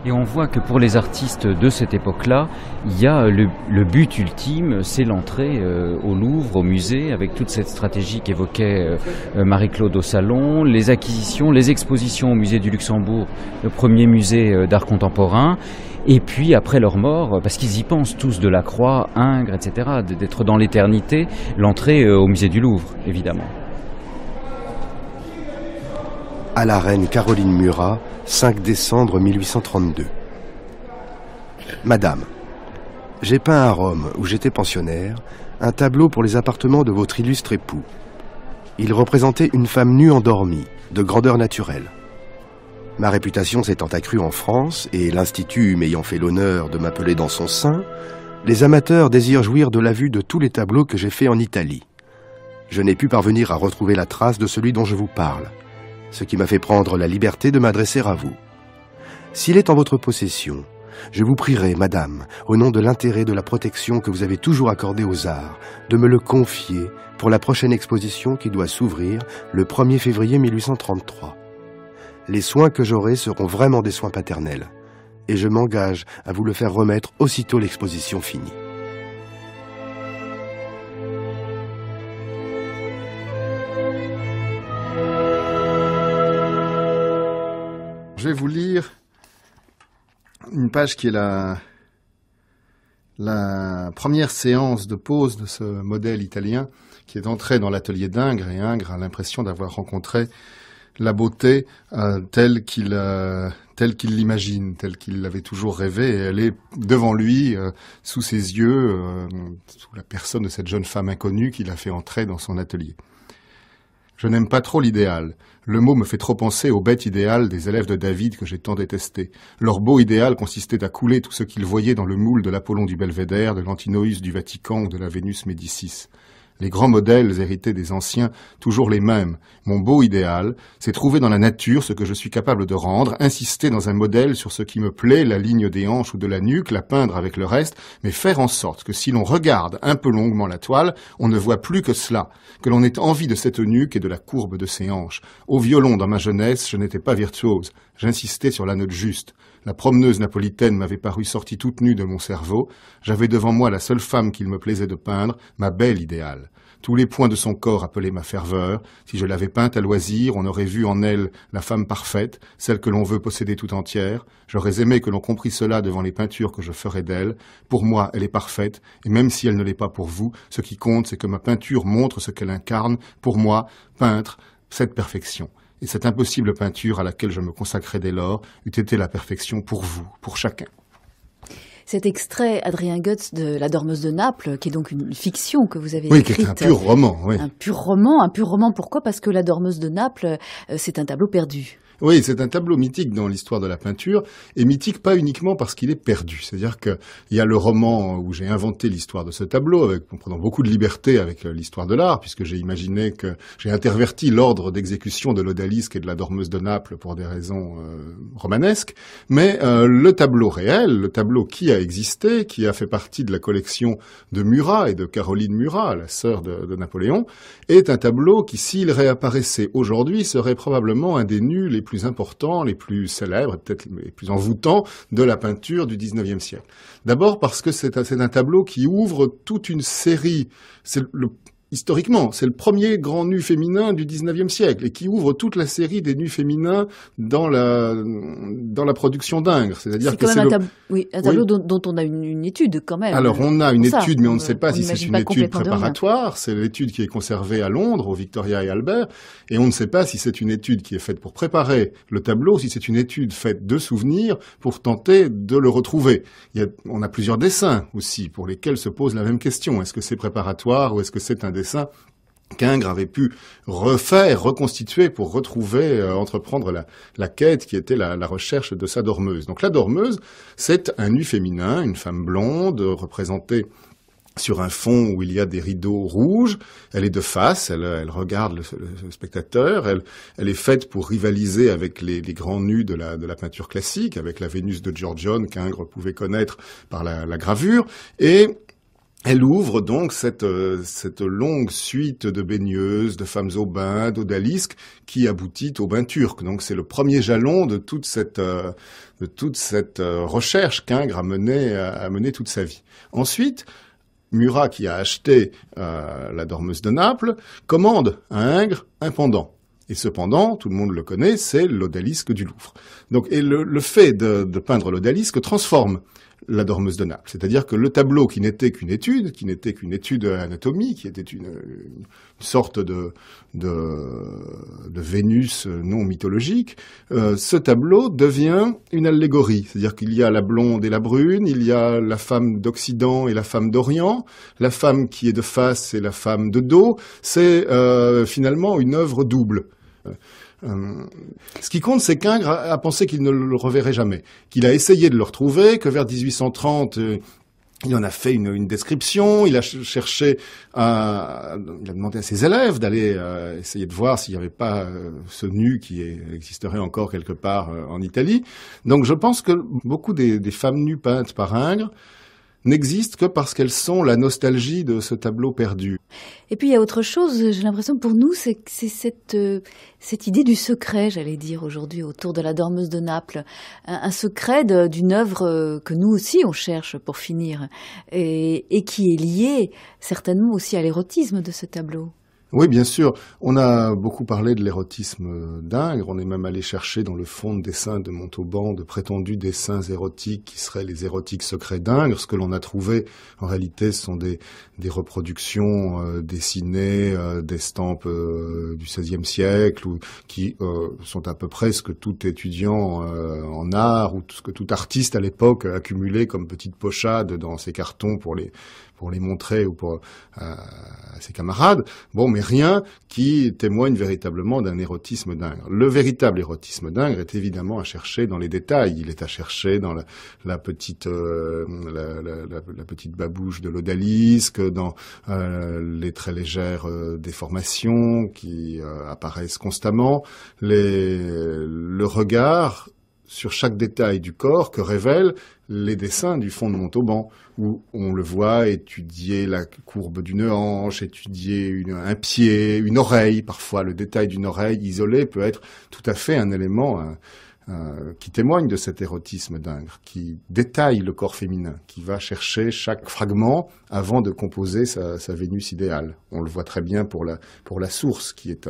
Et on voit que pour les artistes de cette époque-là, il y a le but ultime, c'est l'entrée au Louvre, au musée, avec toute cette stratégie qu'évoquait Marie-Claude au salon, les acquisitions, les expositions au musée du Luxembourg, le premier musée d'art contemporain. Et puis, après leur mort, parce qu'ils y pensent tous, Delacroix, Ingres, etc., d'être dans l'éternité, l'entrée au musée du Louvre, évidemment. À la reine Caroline Murat, 5 décembre 1832. Madame, j'ai peint à Rome, où j'étais pensionnaire, un tableau pour les appartements de votre illustre époux. Il représentait une femme nue endormie, de grandeur naturelle. Ma réputation s'étant accrue en France, et l'Institut m'ayant fait l'honneur de m'appeler dans son sein, les amateurs désirent jouir de la vue de tous les tableaux que j'ai faits en Italie. Je n'ai pu parvenir à retrouver la trace de celui dont je vous parle, ce qui m'a fait prendre la liberté de m'adresser à vous. S'il est en votre possession, je vous prierai, madame, au nom de l'intérêt de la protection que vous avez toujours accordée aux arts, de me le confier pour la prochaine exposition qui doit s'ouvrir le 1er février 1833. Les soins que j'aurai seront vraiment des soins paternels, et je m'engage à vous le faire remettre aussitôt l'exposition finie. Je vais vous lire une page qui est la première séance de pose de ce modèle italien qui est entré dans l'atelier d'Ingres, et Ingres a l'impression d'avoir rencontré la beauté telle qu'il l'imagine, telle qu'il l'avait toujours rêvé, et elle est devant lui, sous ses yeux, sous la personne de cette jeune femme inconnue qu'il a fait entrer dans son atelier. Je n'aime pas trop l'idéal. Le mot me fait trop penser au bête idéal des élèves de David que j'ai tant détesté. Leur beau idéal consistait à couler tout ce qu'ils voyaient dans le moule de l'Apollon du Belvédère, de l'Antinoüs du Vatican ou de la Vénus Médicis. Les grands modèles hérités des anciens, toujours les mêmes. Mon beau idéal, c'est trouver dans la nature ce que je suis capable de rendre, insister dans un modèle sur ce qui me plaît, la ligne des hanches ou de la nuque, la peindre avec le reste, mais faire en sorte que si l'on regarde un peu longuement la toile, on ne voit plus que cela, que l'on ait envie de cette nuque et de la courbe de ses hanches. Au violon, dans ma jeunesse, je n'étais pas virtuose. J'insistais sur la note juste. La promeneuse napolitaine m'avait paru sortie toute nue de mon cerveau. J'avais devant moi la seule femme qu'il me plaisait de peindre, ma belle idéale. Tous les points de son corps appelaient ma ferveur. Si je l'avais peinte à loisir, on aurait vu en elle la femme parfaite, celle que l'on veut posséder tout entière. J'aurais aimé que l'on comprît cela devant les peintures que je ferais d'elle. Pour moi, elle est parfaite, et même si elle ne l'est pas pour vous, ce qui compte, c'est que ma peinture montre ce qu'elle incarne. Pour moi, peintre, cette perfection. Et cette impossible peinture à laquelle je me consacrais dès lors eût été la perfection pour vous, pour chacun. Cet extrait, Adrien Goetz, de La Dormeuse de Naples, qui est donc une fiction que vous avez écrite. Oui, qui est un pur roman, oui. Un pur roman, pourquoi ? Parce que La Dormeuse de Naples, c'est un tableau perdu. Oui, c'est un tableau mythique dans l'histoire de la peinture, et mythique pas uniquement parce qu'il est perdu. C'est-à-dire qu'il y a le roman où j'ai inventé l'histoire de ce tableau, en prenant beaucoup de liberté avec l'histoire de l'art, puisque j'ai imaginé que j'ai interverti l'ordre d'exécution de l'odalisque et de la Dormeuse de Naples pour des raisons romanesques. Mais le tableau réel, le tableau qui a existé, qui a fait partie de la collection de Murat et de Caroline Murat, la sœur de Napoléon, est un tableau qui, s'il réapparaissait aujourd'hui, serait probablement un des nus les plus importants, les plus célèbres, peut-être les plus envoûtants de la peinture du XIXe siècle. D'abord parce que c'est un tableau qui ouvre toute une série. Historiquement, c'est le premier grand nu féminin du XIXe siècle et qui ouvre toute la série des nus féminins dans la production d'Ingres. C'est-à-dire que c'est un tableau dont on a une étude quand même. Alors on a une étude, mais on ne sait pas si c'est une étude préparatoire. C'est l'étude qui est conservée à Londres, au Victoria et Albert, et on ne sait pas si c'est une étude qui est faite pour préparer le tableau, si c'est une étude faite de souvenirs pour tenter de le retrouver. On a plusieurs dessins aussi pour lesquels se pose la même question. Est-ce que c'est préparatoire ou est-ce que c'est un dessin qu'Ingres avait pu reconstituer pour retrouver, entreprendre la quête qui était la recherche de sa dormeuse. Donc la dormeuse, c'est un nu féminin, une femme blonde, représentée sur un fond où il y a des rideaux rouges. Elle est de face, elle regarde le spectateur, elle est faite pour rivaliser avec les grands nus de la peinture classique, avec la Vénus de Giorgione qu'Ingres pouvait connaître par la gravure, et elle ouvre donc cette longue suite de baigneuses, de femmes au bain, d'odalisques, qui aboutit au bain turc. Donc c'est le premier jalon de toute cette recherche qu'Ingres a mené toute sa vie. Ensuite, Murat, qui a acheté la Dormeuse de Naples, commande à Ingres un pendant. Et ce pendant, tout le monde le connaît, c'est l'odalisque du Louvre. Donc, et le fait de peindre l'odalisque transforme la Dormeuse de Naples. C'est-à-dire que le tableau qui n'était qu'une étude, anatomie, qui était une sorte de Vénus non mythologique, ce tableau devient une allégorie. C'est-à-dire qu'il y a la blonde et la brune, il y a la femme d'Occident et la femme d'Orient, la femme qui est de face et la femme de dos. C'est finalement une œuvre double. Ce qui compte, c'est qu'Ingres a pensé qu'il ne le reverrait jamais, qu'il a essayé de le retrouver, que vers 1830, il en a fait une description, il a cherché il a demandé à ses élèves d'aller essayer de voir s'il n'y avait pas ce nu qui existerait encore quelque part en Italie. Donc je pense que beaucoup des femmes nues peintes par Ingres n'existent que parce qu'elles sont la nostalgie de ce tableau perdu. Et puis il y a autre chose, j'ai l'impression pour nous, c'est cette idée du secret, j'allais dire aujourd'hui, autour de la Dormeuse de Naples. Un secret d'une œuvre que nous aussi on cherche pour finir, et qui est lié certainement aussi à l'érotisme de ce tableau. Oui, bien sûr. On a beaucoup parlé de l'érotisme d'Ingres. On est même allé chercher dans le fond de dessin de Montauban de prétendus dessins érotiques qui seraient les érotiques secrets d'Ingres. Ce que l'on a trouvé, en réalité, ce sont des reproductions dessinées d'estampes du XVIe siècle, qui sont à peu près ce que tout étudiant en art ou ce que tout artiste à l'époque accumulait comme petites pochades dans ses cartons pour les montrer ou à ses camarades. Bon, mais rien qui témoigne véritablement d'un érotisme d'Ingres. Le véritable érotisme d'Ingres est évidemment à chercher dans les détails. Il est à chercher dans la petite babouche de l'odalisque, dans les très légères déformations qui apparaissent constamment, le regard sur chaque détail du corps que révèlent les dessins du fond de Montauban, où on le voit étudier la courbe d'une hanche, étudier un pied, une oreille. Parfois, le détail d'une oreille isolée peut être tout à fait un élément qui témoigne de cet érotisme d'Ingres, qui détaille le corps féminin, qui va chercher chaque fragment avant de composer sa Vénus idéale. On le voit très bien pour la source, qui est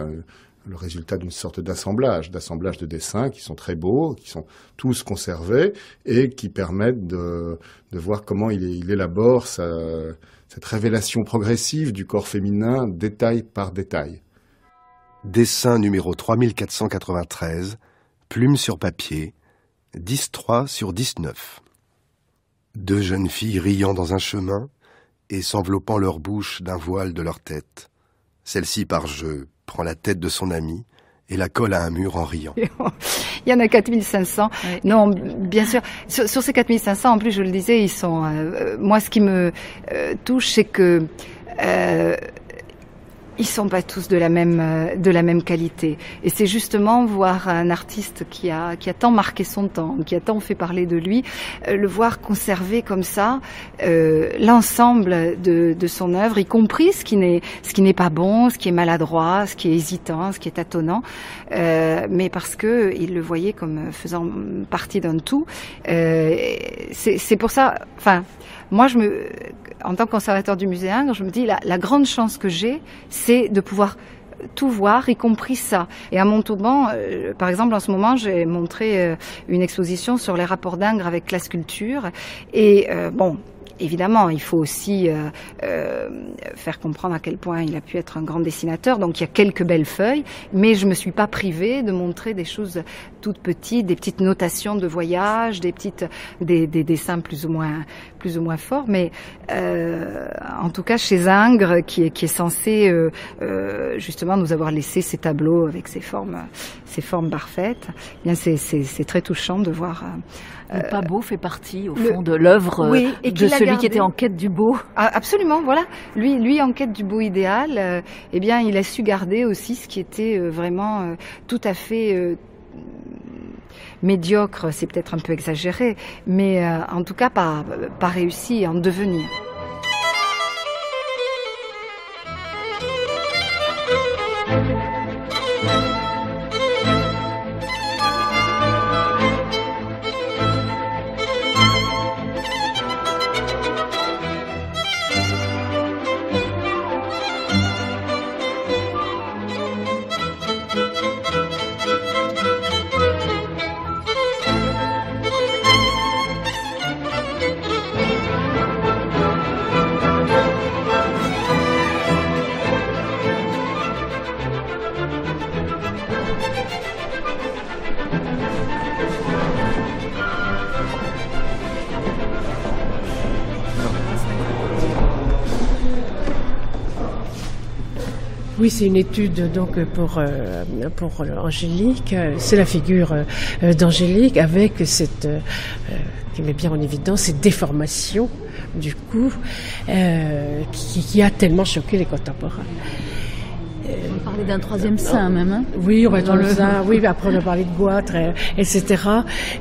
le résultat d'une sorte d'assemblage de dessins qui sont très beaux, qui sont tous conservés et qui permettent de voir comment il élabore cette révélation progressive du corps féminin, détail par détail. Dessin numéro 3493, plume sur papier, 10-3 sur 19. Deux jeunes filles riant dans un chemin et s'enveloppant leur bouche d'un voile de leur tête. Celle-ci, par jeu, prend la tête de son ami et la colle à un mur en riant. Il y en a 4500. Oui. Non, bien sûr. Sur ces 4500, en plus, je le disais, ils sont... moi, ce qui me touche, c'est que... ils sont pas tous de la même qualité. Et c'est justement voir un artiste qui a tant marqué son temps, qui a tant fait parler de lui, le voir conserver comme ça l'ensemble de son œuvre, y compris ce qui n'est pas bon, ce qui est maladroit, ce qui est hésitant, ce qui est tâtonnant, mais parce que il le voyait comme faisant partie d'un tout. C'est pour ça, enfin, moi en tant que conservateur du musée Ingres, je me dis la grande chance que j'ai, c'est de pouvoir tout voir, y compris ça. Et à Montauban, par exemple, en ce moment, j'ai montré une exposition sur les rapports d'Ingres avec la sculpture. Et bon, évidemment, il faut aussi faire comprendre à quel point il a pu être un grand dessinateur. Donc, il y a quelques belles feuilles, mais je me suis pas privée de montrer des choses toutes petites, des petites notations de voyage, des dessins plus ou moins forts. Mais en tout cas, chez Ingres, qui est censé justement nous avoir laissé ces tableaux avec ces formes parfaites, eh bien c'est très touchant de voir. Le pas beau fait partie, au fond, de l'œuvre de celui qui était en quête du beau. Ah, absolument, voilà. Lui, en quête du beau idéal, eh bien, il a su garder aussi ce qui était vraiment tout à fait médiocre. C'est peut-être un peu exagéré, mais en tout cas pas réussi en devenir. Oui, c'est une étude donc pour Angélique. C'est la figure d'Angélique avec cette qui met bien en évidence cette déformation du cou qui a tellement choqué les contemporains. On parlait d'un troisième sein même. Hein, oui, on va dans le sein. Oui, après on a parlé de goitre, etc.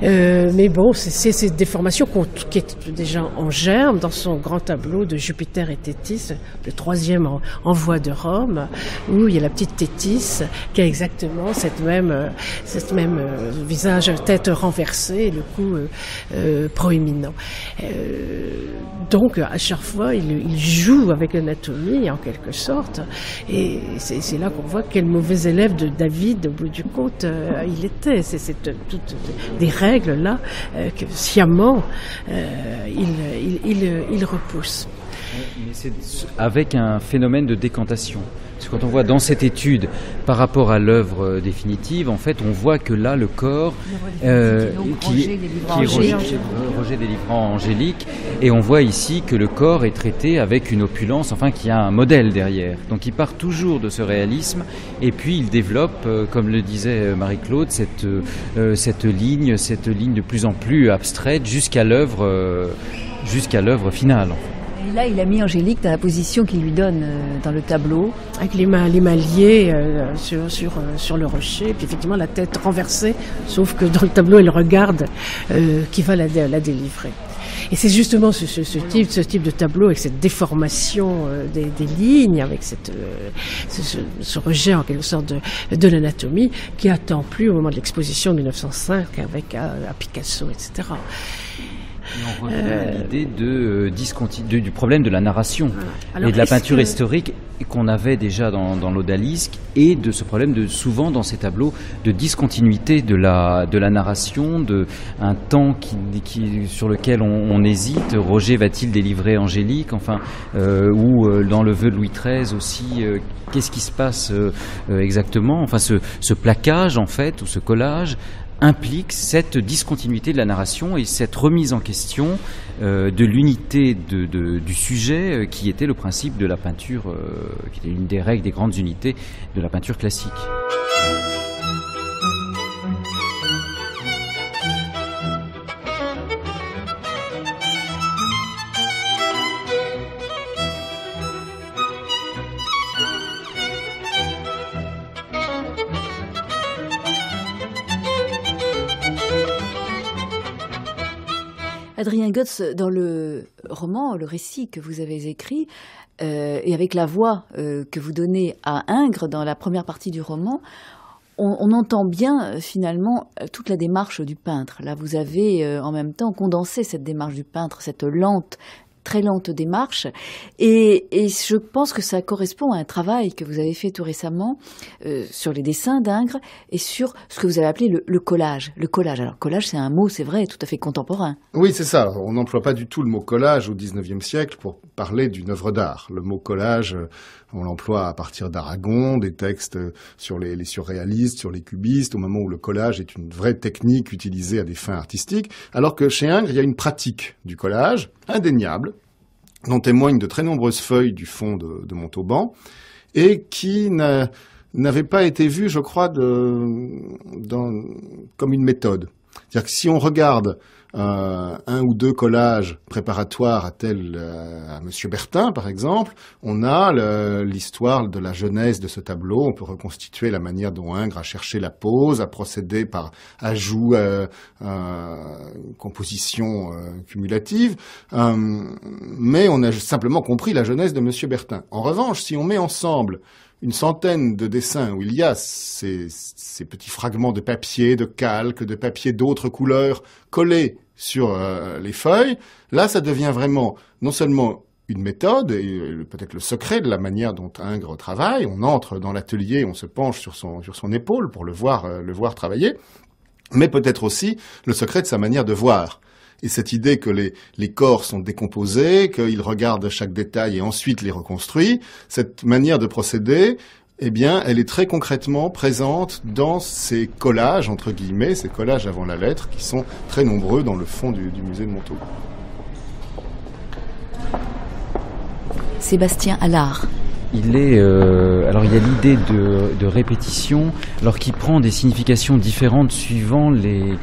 Mais bon, c'est cette déformation qui est déjà en germe dans son grand tableau de Jupiter et Thétis, le troisième en voie de Rome, où il y a la petite Thétis qui a exactement cette même visage, tête renversée et le cou proéminent. Donc à chaque fois, il joue avec l'anatomie en quelque sorte, et c'est là qu'on voit quel mauvais élève de David, au bout du compte, il était. C'est toutes des règles là que sciemment il repousse. Mais c'est avec un phénomène de décantation. Parce que quand on voit dans cette étude par rapport à l'œuvre définitive, en fait, on voit que là, le corps qui est Roger Délivrant Angélique, et on voit ici que le corps est traité avec une opulence, enfin, qui a un modèle derrière. Donc, il part toujours de ce réalisme, et puis il développe, comme le disait Marie-Claude, cette ligne de plus en plus abstraite jusqu'à l'œuvre finale. Et là, il a mis Angélique dans la position qu'il lui donne dans le tableau. Avec les mains liées sur le rocher, puis effectivement la tête renversée, sauf que dans le tableau, elle regarde qui va la délivrer. Et c'est justement ce type de tableau, avec cette déformation des lignes, avec ce rejet en quelque sorte de l'anatomie, qui attend plus au moment de l'exposition de 1905 avec à Picasso, etc. On revient à l'idée du problème de la narration et de la peinture historique qu'on avait déjà dans l'Odalisque, et de ce problème souvent dans ces tableaux de discontinuité de la narration, un temps sur lequel on hésite. Roger va-t-il délivrer Angélique, enfin, ou dans le vœu de Louis XIII aussi, qu'est-ce qui se passe exactement, enfin ce plaquage en fait, ou ce collage implique cette discontinuité de la narration et cette remise en question de l'unité du sujet, qui était le principe de la peinture, qui était une des règles, des grandes unités de la peinture classique. Adrien Goetz, dans le roman, le récit que vous avez écrit, et avec la voix que vous donnez à Ingres dans la première partie du roman, on entend bien finalement toute la démarche du peintre. Là, vous avez en même temps condensé cette démarche du peintre, cette très lente démarche, et je pense que ça correspond à un travail que vous avez fait tout récemment sur les dessins d'Ingres et sur ce que vous avez appelé le collage. Le collage, alors collage, c'est un mot, c'est vrai, tout à fait contemporain. Oui, c'est ça. On n'emploie pas du tout le mot collage au XIXe siècle pour parler d'une œuvre d'art. Le mot collage, on l'emploie à partir d'Aragon, des textes sur les surréalistes, sur les cubistes, au moment où le collage est une vraie technique utilisée à des fins artistiques, alors que chez Ingres, il y a une pratique du collage indéniable, dont témoignent de très nombreuses feuilles du fond de Montauban, et qui n'avait pas été vue, je crois, comme une méthode. C'est-à-dire que si on regarde un ou deux collages préparatoires à Monsieur Bertin, par exemple, on a l'histoire de la genèse de ce tableau. On peut reconstituer la manière dont Ingres a cherché la pose, a procédé par ajout, composition cumulative, mais on a simplement compris la genèse de Monsieur Bertin. En revanche, si on met ensemble une centaine de dessins où il y a ces petits fragments de papier, de calque, de papier d'autres couleurs collés sur les feuilles, là ça devient vraiment non seulement une méthode, et peut-être le secret de la manière dont Ingres travaille. On entre dans l'atelier, on se penche sur son épaule pour le voir travailler, mais peut-être aussi le secret de sa manière de voir. Et cette idée que les corps sont décomposés, qu'il regarde chaque détail et ensuite les reconstruit, cette manière de procéder, eh bien, elle est très concrètement présente dans ces collages, entre guillemets, ces collages avant la lettre, qui sont très nombreux dans le fond du musée de Montauban. Sébastien Allard. Il y a l'idée de répétition, alors qui prend des significations différentes suivant les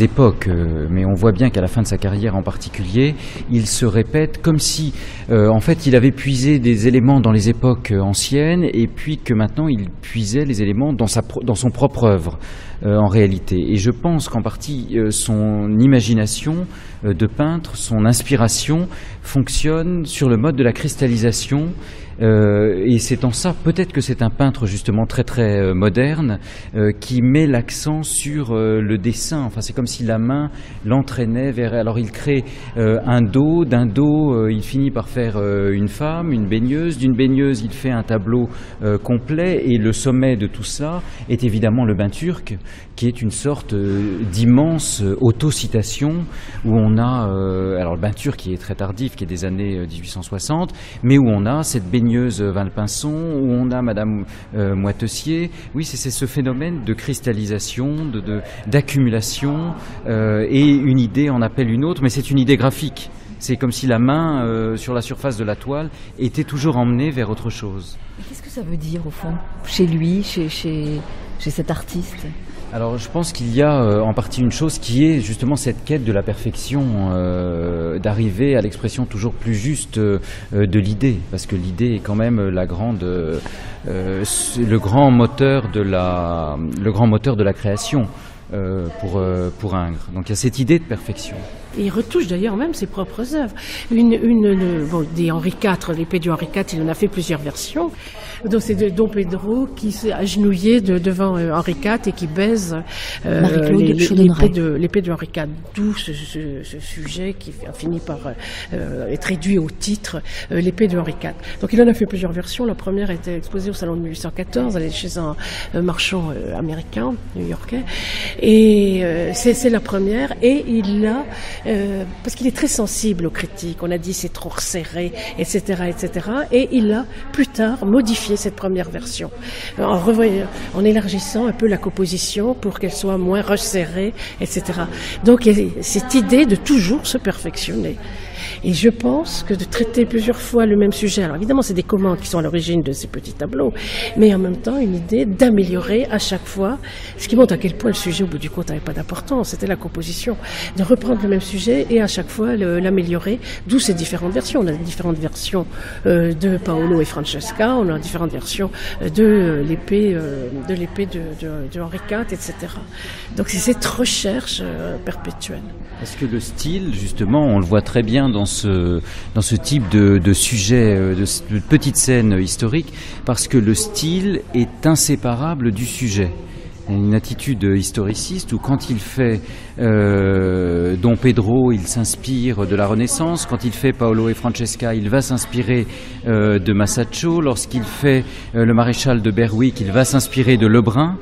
époques, mais on voit bien qu'à la fin de sa carrière en particulier, il se répète comme si, en fait, il avait puisé des éléments dans les époques anciennes, et puis que maintenant il puisait les éléments dans son propre œuvre, en réalité. Et je pense qu'en partie, son imagination de peintre, son inspiration fonctionne sur le mode de la cristallisation, Et c'est en ça, peut-être que c'est un peintre justement très très moderne qui met l'accent sur le dessin. Enfin, c'est comme si la main l'entraînait vers... Alors il crée un dos, d'un dos il finit par faire une femme, une baigneuse, d'une baigneuse il fait un tableau complet, et le sommet de tout ça est évidemment le bain turc, qui est une sorte d'immense autocitation où on a, alors le bain turc qui est très tardif, qui est des années 1860, mais où on a cette baigneuse Valpinson, où on a Madame Moitessier. Oui, c'est ce phénomène de cristallisation, d'accumulation, et une idée en appelle une autre, mais c'est une idée graphique. C'est comme si la main sur la surface de la toile était toujours emmenée vers autre chose. Qu'est-ce que ça veut dire au fond, chez lui, chez cet artiste ? Alors je pense qu'il y a en partie une chose qui est justement cette quête de la perfection, d'arriver à l'expression toujours plus juste de l'idée, parce que l'idée est quand même le grand moteur de la création. Pour Ingres. Donc il y a cette idée de perfection. Et il retouche d'ailleurs même ses propres œuvres. Des Henri IV, l'épée du Henri IV, il en a fait plusieurs versions. Donc c'est de Dom Pedro qui s'est agenouillé devant Henri IV et qui baise l'épée de Henri IV. D'où ce sujet qui a fini par être réduit au titre l'épée de Henri IV. Donc il en a fait plusieurs versions. La première était exposée au salon de 1814, elle est chez un marchand américain, new-yorkais. Et c'est la première. Et il a, parce qu'il est très sensible aux critiques, on a dit c'est trop resserré, etc., etc. Et il a plus tard modifié cette première version en élargissant un peu la composition pour qu'elle soit moins resserrée, etc. Donc il y a cette idée de toujours se perfectionner. Et je pense que de traiter plusieurs fois le même sujet, alors évidemment c'est des commandes qui sont à l'origine de ces petits tableaux, mais en même temps une idée d'améliorer à chaque fois, ce qui montre à quel point le sujet au bout du compte n'avait pas d'importance, c'était la composition, de reprendre le même sujet et à chaque fois l'améliorer, d'où ces différentes versions. On a différentes versions de Paolo et Francesca, on a différentes versions de l'épée de Henri IV, etc. Donc c'est cette recherche perpétuelle. Est-ce que le style, justement, on le voit très bien dans ce type de sujet, de petite scène historique, parce que le style est inséparable du sujet. Il y a une attitude historiciste où quand il fait Dom Pedro, il s'inspire de la Renaissance. Quand il fait Paolo et Francesca, il va s'inspirer de Masaccio. Lorsqu'il fait le maréchal de Berwick, il va s'inspirer de Lebrun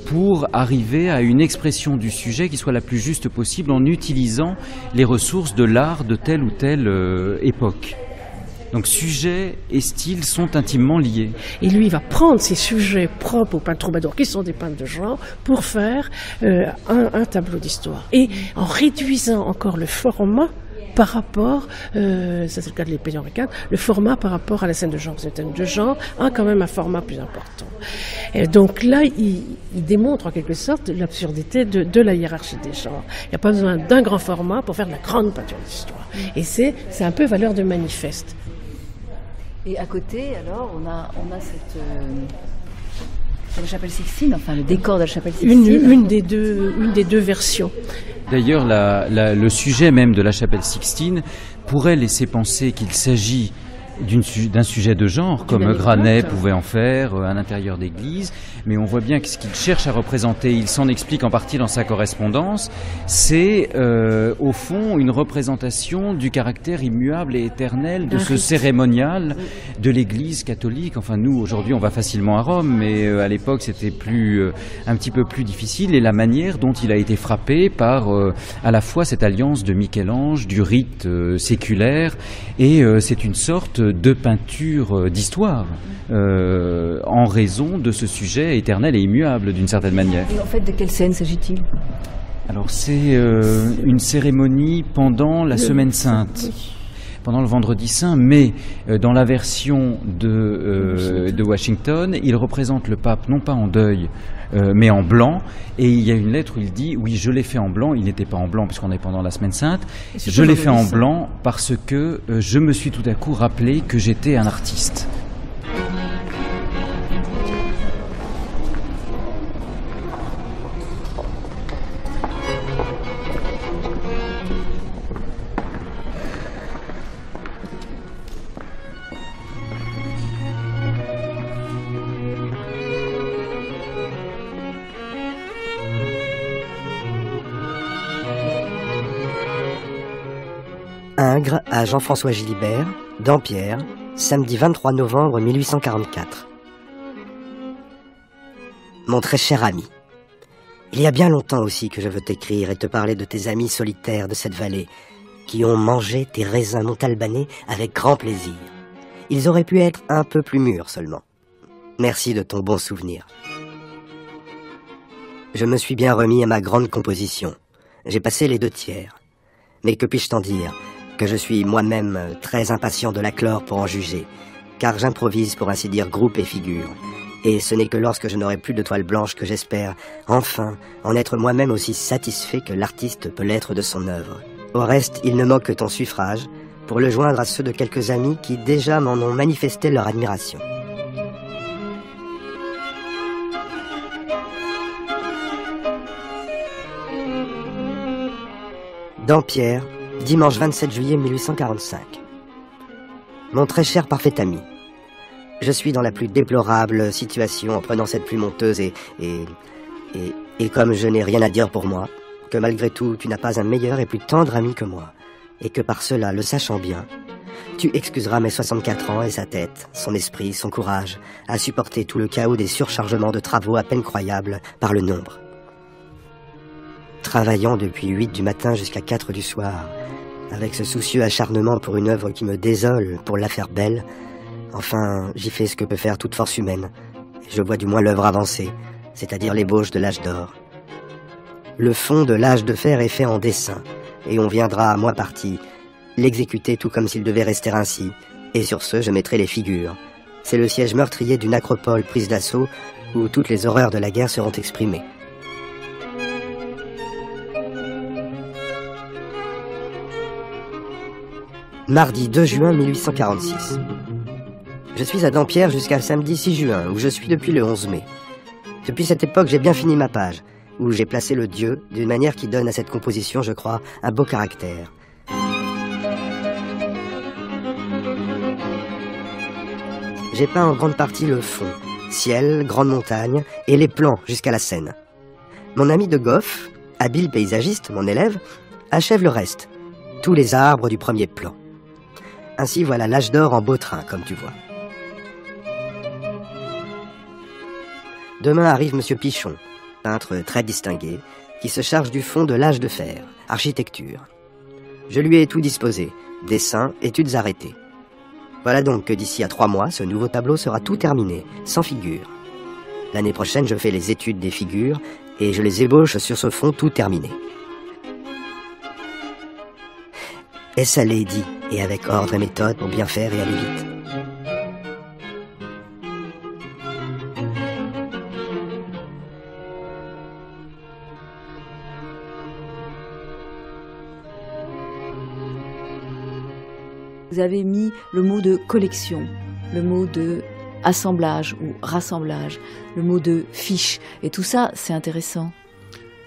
pour arriver à une expression du sujet qui soit la plus juste possible en utilisant les ressources de l'art de telle ou telle époque. Donc sujet et style sont intimement liés. Et lui, il va prendre ces sujets propres aux peintres troubadours, qui sont des peintres de genre, pour faire un tableau d'histoire. Et en réduisant encore le format par rapport, ça c'est le cas de l'épée d'Henri IV, le format par rapport à la scène de genre. Cette scène de genre a quand même un format plus important. Et donc là, il démontre en quelque sorte l'absurdité de la hiérarchie des genres. Il n'y a pas besoin d'un grand format pour faire de la grande peinture d'histoire. Et c'est un peu valeur de manifeste. Et à côté, alors, on a cette la chapelle Sixtine, enfin le décor de la chapelle Sixtine. Une des deux versions. D'ailleurs, le sujet même de la chapelle Sixtine pourrait laisser penser qu'il s'agit d'un sujet de genre, comme Granet pouvait en faire à l'intérieur d'église, mais on voit bien que ce qu'il cherche à représenter, il s'en explique en partie dans sa correspondance, c'est au fond une représentation du caractère immuable et éternel de ce cérémonial de l'église catholique. Enfin nous, aujourd'hui, on va facilement à Rome, mais à l'époque c'était un petit peu plus difficile, et la manière dont il a été frappé par à la fois cette alliance de Michel-Ange, du rite séculaire, et c'est une sorte de peinture d'histoire en raison de ce sujet éternel et immuable d'une certaine manière. Et en fait, de quelle scène s'agit-il ? Alors c'est une cérémonie pendant la Semaine Sainte. Pendant le Vendredi Saint, mais dans la version de Washington, il représente le pape non pas en deuil, mais en blanc, et il y a une lettre où il dit « Oui, je l'ai fait en blanc », il n'était pas en blanc puisqu'on est pendant la Semaine Sainte, je l'ai fait en blanc parce que je me suis tout à coup rappelé que j'étais un artiste. Ingres à Jean-François Gilibert, Dampierre, samedi 23 novembre 1844. Mon très cher ami, il y a bien longtemps aussi que je veux t'écrire et te parler de tes amis solitaires de cette vallée, qui ont mangé tes raisins montalbanais avec grand plaisir. Ils auraient pu être un peu plus mûrs seulement. Merci de ton bon souvenir. Je me suis bien remis à ma grande composition. J'ai passé les 2 tiers. Mais que puis-je t'en dire? Que je suis moi-même très impatient de la clore pour en juger, car j'improvise pour ainsi dire groupe et figure. Et ce n'est que lorsque je n'aurai plus de toile blanche que j'espère, enfin, en être moi-même aussi satisfait que l'artiste peut l'être de son œuvre. Au reste, il ne manque que ton suffrage, pour le joindre à ceux de quelques amis qui déjà m'en ont manifesté leur admiration. Dampierre, dimanche 27 juillet 1845. Mon très cher parfait ami, je suis dans la plus déplorable situation en prenant cette pluie monteuse et comme je n'ai rien à dire pour moi, que malgré tout tu n'as pas un meilleur et plus tendre ami que moi, et que par cela, le sachant bien, tu excuseras mes 64 ans et sa tête, son esprit, son courage, à supporter tout le chaos des surchargements de travaux à peine croyables par le nombre. Travaillant depuis 8 du matin jusqu'à 4 du soir, avec ce soucieux acharnement pour une œuvre qui me désole pour la faire belle, enfin, j'y fais ce que peut faire toute force humaine. Je vois du moins l'œuvre avancée, c'est-à-dire l'ébauche de l'âge d'or. Le fond de l'âge de fer est fait en dessin, et on viendra, à moi parti, l'exécuter tout comme s'il devait rester ainsi, et sur ce, je mettrai les figures. C'est le siège meurtrier d'une acropole prise d'assaut, où toutes les horreurs de la guerre seront exprimées. Mardi 2 juin 1846. Je suis à Dampierre jusqu'à samedi 6 juin, où je suis depuis le 11 mai. Depuis cette époque, j'ai bien fini ma page, où j'ai placé le Dieu d'une manière qui donne à cette composition, je crois, un beau caractère. J'ai peint en grande partie le fond, ciel, grande montagne, et les plans jusqu'à la Seine. Mon ami de Goff, habile paysagiste, mon élève, achève le reste, tous les arbres du premier plan. Ainsi voilà l'âge d'or en beau train, comme tu vois. Demain arrive M. Pichon, peintre très distingué, qui se charge du fond de l'âge de fer, architecture. Je lui ai tout disposé, dessins, études arrêtées. Voilà donc que d'ici à 3 mois, ce nouveau tableau sera tout terminé, sans figures. L'année prochaine, je fais les études des figures et je les ébauche sur ce fond tout terminé. Et ça l'est dit, et avec ordre et méthode pour bien faire et aller vite. Vous avez mis le mot de collection, le mot de assemblage ou rassemblage, le mot de fiche, et tout ça, c'est intéressant.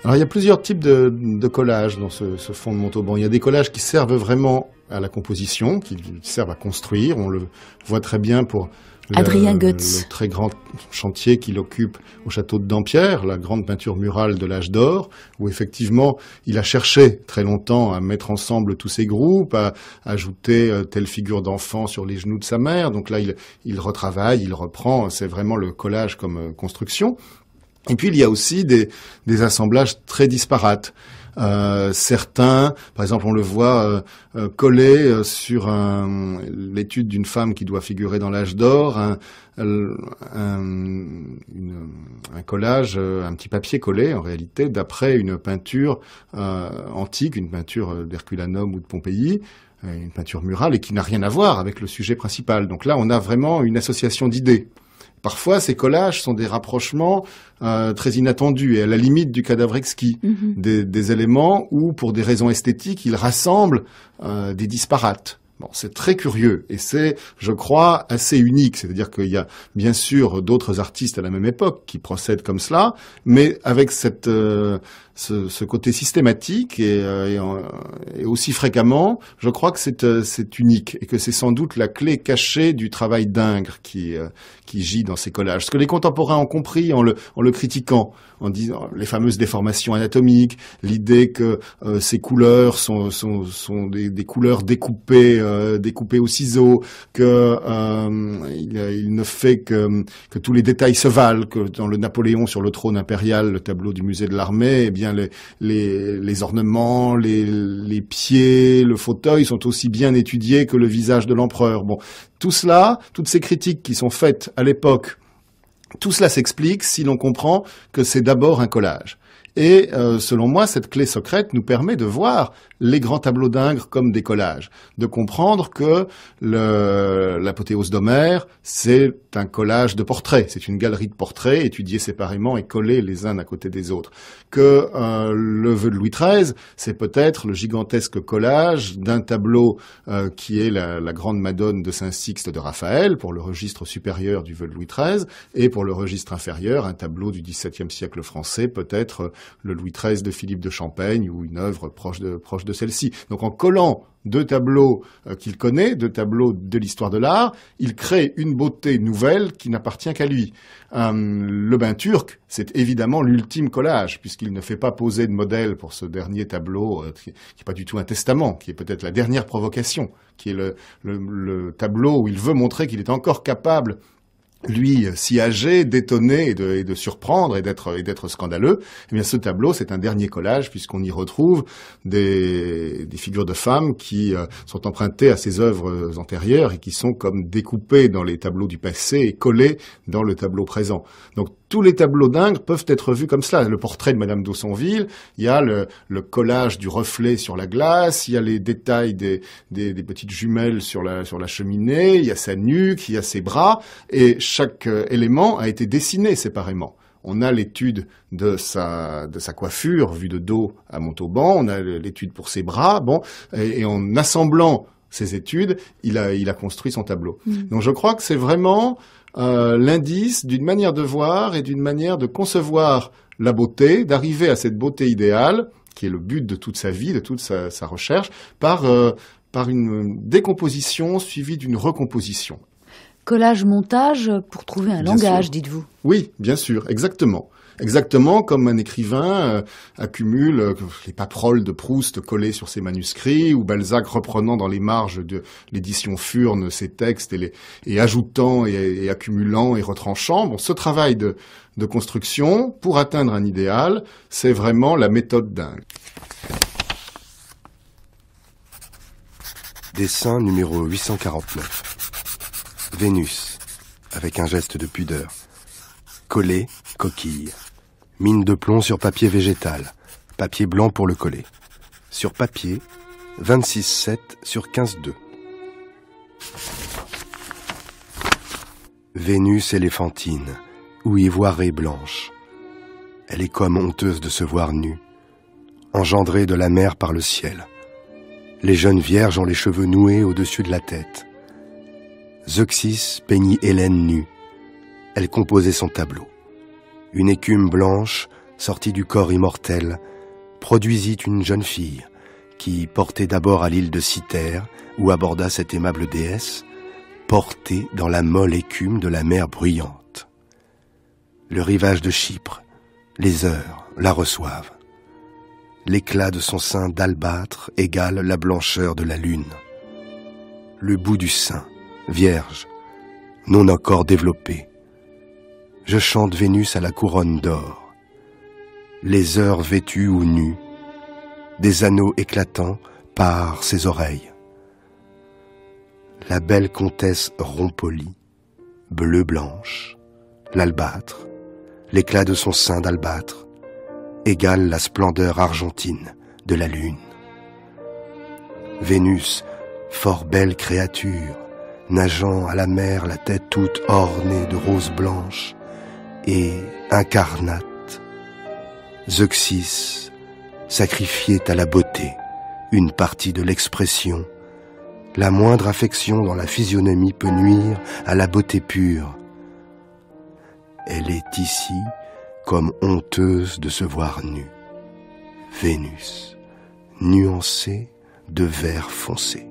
Alors il y a plusieurs types de collages dans ce fond de Montauban. Il y a des collages qui servent vraiment à la composition, qui servent à construire. On le voit très bien pour le très grand chantier qu'il occupe au château de Dampierre, la grande peinture murale de l'âge d'or, où effectivement il a cherché très longtemps à mettre ensemble tous ces groupes, à ajouter telle figure d'enfant sur les genoux de sa mère. Donc là il retravaille, il reprend, c'est vraiment le collage comme construction. Et puis il y a aussi des assemblages très disparates. Certains, par exemple, on le voit collé sur l'étude d'une femme qui doit figurer dans l'âge d'or, un collage, un petit papier collé en réalité d'après une peinture antique, une peinture d'Herculanum ou de Pompéi, une peinture murale et qui n'a rien à voir avec le sujet principal. Donc là, on a vraiment une association d'idées. Parfois, ces collages sont des rapprochements très inattendus et à la limite du cadavre exquis, des éléments où, pour des raisons esthétiques, ils rassemblent des disparates. Bon, c'est très curieux et c'est, je crois, assez unique. C'est-à-dire qu'il y a bien sûr d'autres artistes à la même époque qui procèdent comme cela, mais avec cette ce côté systématique et aussi fréquemment, je crois que c'est unique et que c'est sans doute la clé cachée du travail d'Ingres qui gît dans ces collages. Ce que les contemporains ont compris en le critiquant, en disant les fameuses déformations anatomiques, l'idée que ces couleurs sont des couleurs découpées au ciseau, que il ne fait que tous les détails se valent, que dans le Napoléon sur le trône impérial, le tableau du musée de l'armée, eh bien les ornements, les pieds, le fauteuil sont aussi bien étudiés que le visage de l'empereur. Bon, tout cela, toutes ces critiques qui sont faites à l'époque, tout cela s'explique si l'on comprend que c'est d'abord un collage. Et selon moi, cette clé secrète nous permet de voir les grands tableaux d'Ingres comme des collages, de comprendre que l'apothéose d'Homère, c'est un collage de portraits, c'est une galerie de portraits étudiés séparément et collés les uns à côté des autres. Que le vœu de Louis XIII, c'est peut-être le gigantesque collage d'un tableau qui est la grande Madone de Saint-Sixte de Raphaël, pour le registre supérieur du vœu de Louis XIII, et pour le registre inférieur, un tableau du XVIIe siècle français, peut-être le Louis XIII de Philippe de Champaigne ou une œuvre proche de celle-ci. Donc en collant deux tableaux qu'il connaît, deux tableaux de l'histoire de l'art, il crée une beauté nouvelle qui n'appartient qu'à lui. Le bain turc, c'est évidemment l'ultime collage, puisqu'il ne fait pas poser de modèle pour ce dernier tableau, qui n'est pas du tout un testament, qui est peut-être la dernière provocation, qui est le tableau où il veut montrer qu'il est encore capable, lui, si âgé, d'étonner et de surprendre et d'être scandaleux. Eh bien, ce tableau, c'est un dernier collage puisqu'on y retrouve des figures de femmes qui sont empruntées à ses œuvres antérieures et qui sont comme découpées dans les tableaux du passé et collées dans le tableau présent. Donc, tous les tableaux d'Ingres peuvent être vus comme cela. Le portrait de Madame d'Aussonville, il y a le collage du reflet sur la glace, il y a les détails des petites jumelles sur la cheminée, il y a sa nuque, il y a ses bras, et chaque élément a été dessiné séparément. On a l'étude de sa coiffure vue de dos à Montauban, on a l'étude pour ses bras, bon, et en assemblant ces études, il a construit son tableau. Donc je crois que c'est vraiment l'indice d'une manière de voir et d'une manière de concevoir la beauté, d'arriver à cette beauté idéale, qui est le but de toute sa vie, de toute sa recherche, par une décomposition suivie d'une recomposition. Collage-montage pour trouver un langage, dites-vous. Oui, bien sûr, exactement. Exactement comme un écrivain accumule les paperoles de Proust collées sur ses manuscrits, ou Balzac reprenant dans les marges de l'édition Furne ses textes et ajoutant et accumulant et retranchant. Bon, ce travail de construction pour atteindre un idéal, c'est vraiment la méthode d'Ingres. Dessin numéro 849. Vénus, avec un geste de pudeur. Collet, coquille. Mine de plomb sur papier végétal. Papier blanc pour le coller. Sur papier, 26,7 sur 15,2. Vénus éléphantine, ou ivoirée blanche. Elle est comme honteuse de se voir nue, engendrée de la mer par le ciel. Les jeunes vierges ont les cheveux noués au-dessus de la tête. Zeuxis peignit Hélène nue. Elle composait son tableau. Une écume blanche, sortie du corps immortel, produisit une jeune fille qui, portée d'abord à l'île de Cythère, où aborda cette aimable déesse, portée dans la molle écume de la mer bruyante. Le rivage de Chypre, les heures la reçoivent. L'éclat de son sein d'albâtre égale la blancheur de la lune. Le bout du sein, vierge, non encore développé. Je chante Vénus à la couronne d'or. Les heures vêtues ou nues, des anneaux éclatants par ses oreilles. La belle comtesse rompolie, bleu-blanche, l'albâtre, l'éclat de son sein d'albâtre, égale la splendeur argentine de la lune. Vénus, fort belle créature, nageant à la mer la tête toute ornée de roses blanches, et incarnate, Zeuxis sacrifiait à la beauté une partie de l'expression. La moindre affection dans la physionomie peut nuire à la beauté pure. Elle est ici comme honteuse de se voir nue. Vénus, nuancée de vert foncé.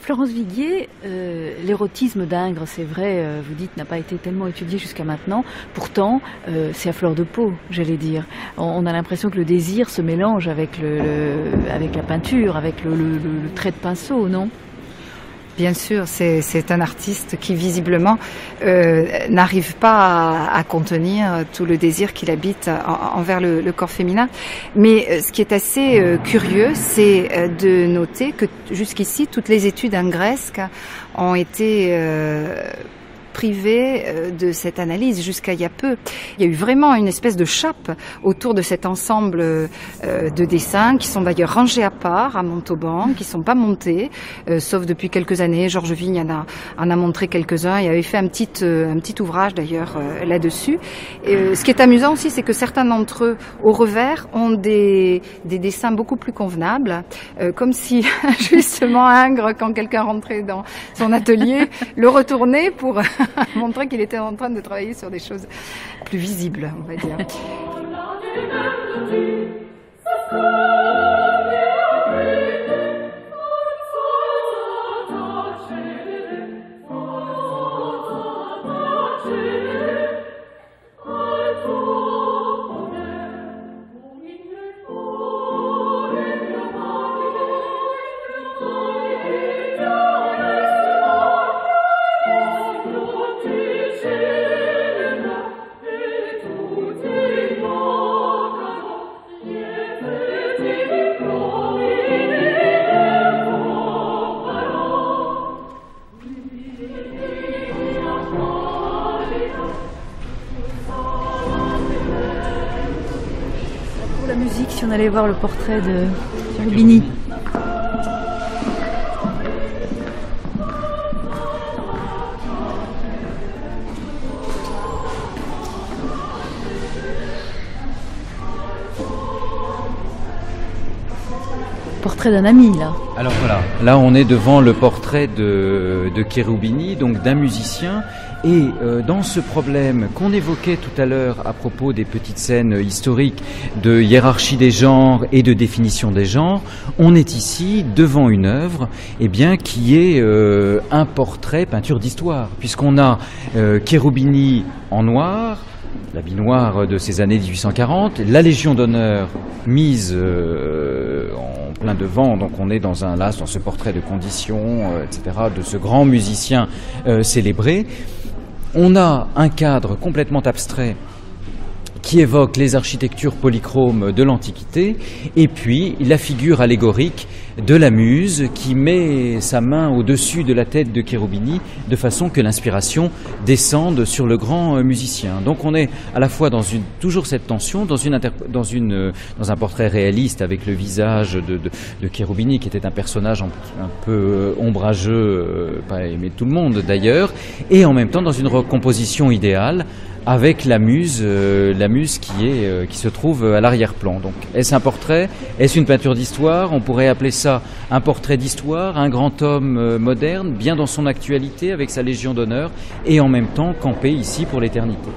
Florence Viguier, l'érotisme d'Ingres, c'est vrai, vous dites, n'a pas été tellement étudié jusqu'à maintenant. Pourtant, c'est à fleur de peau, j'allais dire. On a l'impression que le désir se mélange avec, avec la peinture, avec le trait de pinceau, non ? Bien sûr, c'est un artiste qui visiblement n'arrive pas à contenir tout le désir qu'il habite envers le corps féminin. Mais ce qui est assez curieux, c'est de noter que jusqu'ici, toutes les études ingresques ont été privées de cette analyse jusqu'à il y a peu. Il y a eu vraiment une espèce de chape autour de cet ensemble de dessins qui sont d'ailleurs rangés à part à Montauban, qui sont pas montés, sauf depuis quelques années. Georges Vigne en a montré quelques-uns. Il avait fait un petit ouvrage d'ailleurs là-dessus. Ce qui est amusant aussi, c'est que certains d'entre eux, au revers, ont des dessins beaucoup plus convenables, comme si justement Ingres, quand quelqu'un rentrait dans son atelier, le retournait pour montrer qu'il était en train de travailler sur des choses plus visibles, on va dire. Si on allait voir le portrait de Cherubini. Portrait d'un ami, là. Alors voilà, là on est devant le portrait de Cherubini, donc d'un musicien. Et dans ce problème qu'on évoquait tout à l'heure à propos des petites scènes historiques de hiérarchie des genres et de définition des genres, on est ici devant une œuvre qui est un portrait peinture d'histoire, puisqu'on a Cherubini en noir, l'habit noir de ces années 1840, la Légion d'honneur mise en plein devant, donc on est dans ce portrait de condition, etc., de ce grand musicien célébré. On a un cadre complètement abstrait qui évoque les architectures polychromes de l'Antiquité, et puis la figure allégorique de la muse qui met sa main au-dessus de la tête de Cherubini de façon que l'inspiration descende sur le grand musicien. Donc on est à la fois dans toujours cette tension, dans un portrait réaliste avec le visage de Cherubini qui était un personnage un peu ombrageux, pas aimé de tout le monde d'ailleurs, et en même temps dans une recomposition idéale avec la muse qui se trouve à l'arrière-plan. Donc, est-ce un portrait? Est-ce une peinture d'histoire? On pourrait appeler ça un portrait d'histoire, un grand homme moderne, bien dans son actualité, avec sa Légion d'honneur, et en même temps campé ici pour l'éternité.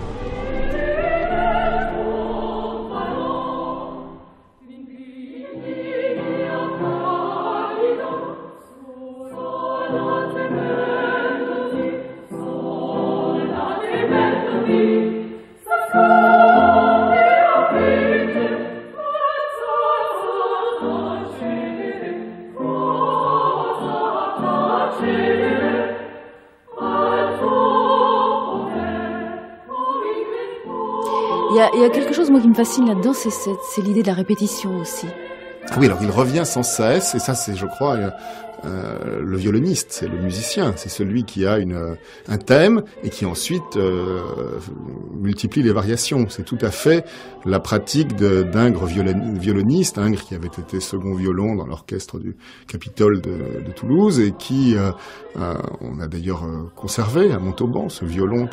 Il y a quelque chose, moi, qui me fascine là-dedans, c'est l'idée de la répétition aussi. Oui, alors il revient sans cesse, et ça c'est, je crois, le violoniste, c'est le musicien, c'est celui qui a un thème et qui ensuite multiplie les variations. C'est tout à fait la pratique d'Ingres violoniste, Ingres qui avait été second violon dans l'orchestre du Capitole de Toulouse et qui, on a d'ailleurs conservé à Montauban ce violon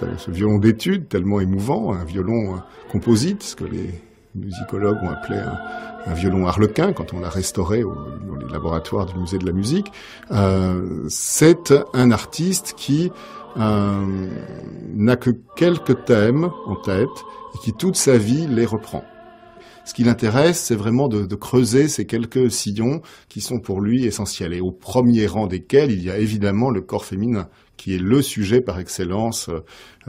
d'étude tellement émouvant, un violon composite, ce que les musicologues ont appelé un violon harlequin quand on l'a restauré dans les laboratoires du musée de la musique. C'est un artiste qui n'a que quelques thèmes en tête et qui toute sa vie les reprend. Ce qui l'intéresse, c'est vraiment de creuser ces quelques sillons qui sont pour lui essentiels. Et au premier rang desquels, il y a évidemment le corps féminin, qui est le sujet par excellence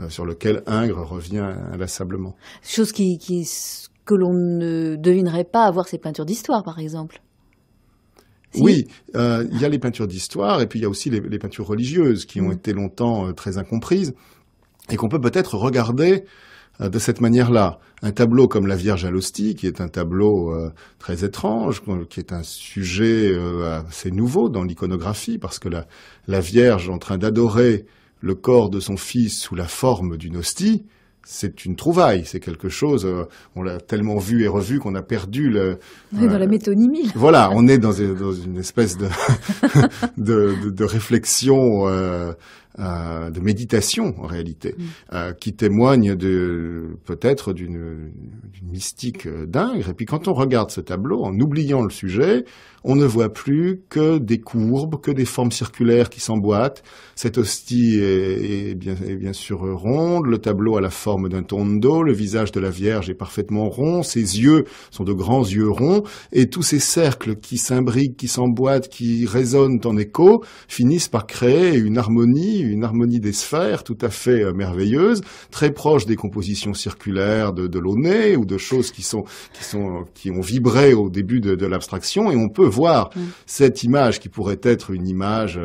sur lequel Ingres revient inlassablement. Chose que l'on ne devinerait pas à voir ses peintures d'histoire, par exemple. Si. Oui, il y a les peintures d'histoire et puis il y a aussi les peintures religieuses qui ont été longtemps très incomprises et qu'on peut peut-être regarder de cette manière-là. Un tableau comme la Vierge à l'hostie, qui est un tableau très étrange, qui est un sujet assez nouveau dans l'iconographie, parce que la Vierge en train d'adorer le corps de son fils sous la forme d'une hostie, c'est une trouvaille, c'est quelque chose, on l'a tellement vu et revu qu'on a perdu on est dans la métonymie. Voilà, on est dans une espèce de réflexion, de méditation en réalité, qui témoigne peut-être d'une mystique d'Ingres. Et puis quand on regarde ce tableau, en oubliant le sujet, on ne voit plus que des courbes, que des formes circulaires qui s'emboîtent. Cette hostie est bien sûr ronde, le tableau a la forme d'un tondo, le visage de la Vierge est parfaitement rond, ses yeux sont de grands yeux ronds, et tous ces cercles qui s'imbriquent, qui s'emboîtent, qui résonnent en écho, finissent par créer une harmonie des sphères tout à fait merveilleuse, très proche des compositions circulaires de Launay ou de choses qui ont vibré au début de l'abstraction, et on peut voir cette image qui pourrait être une image,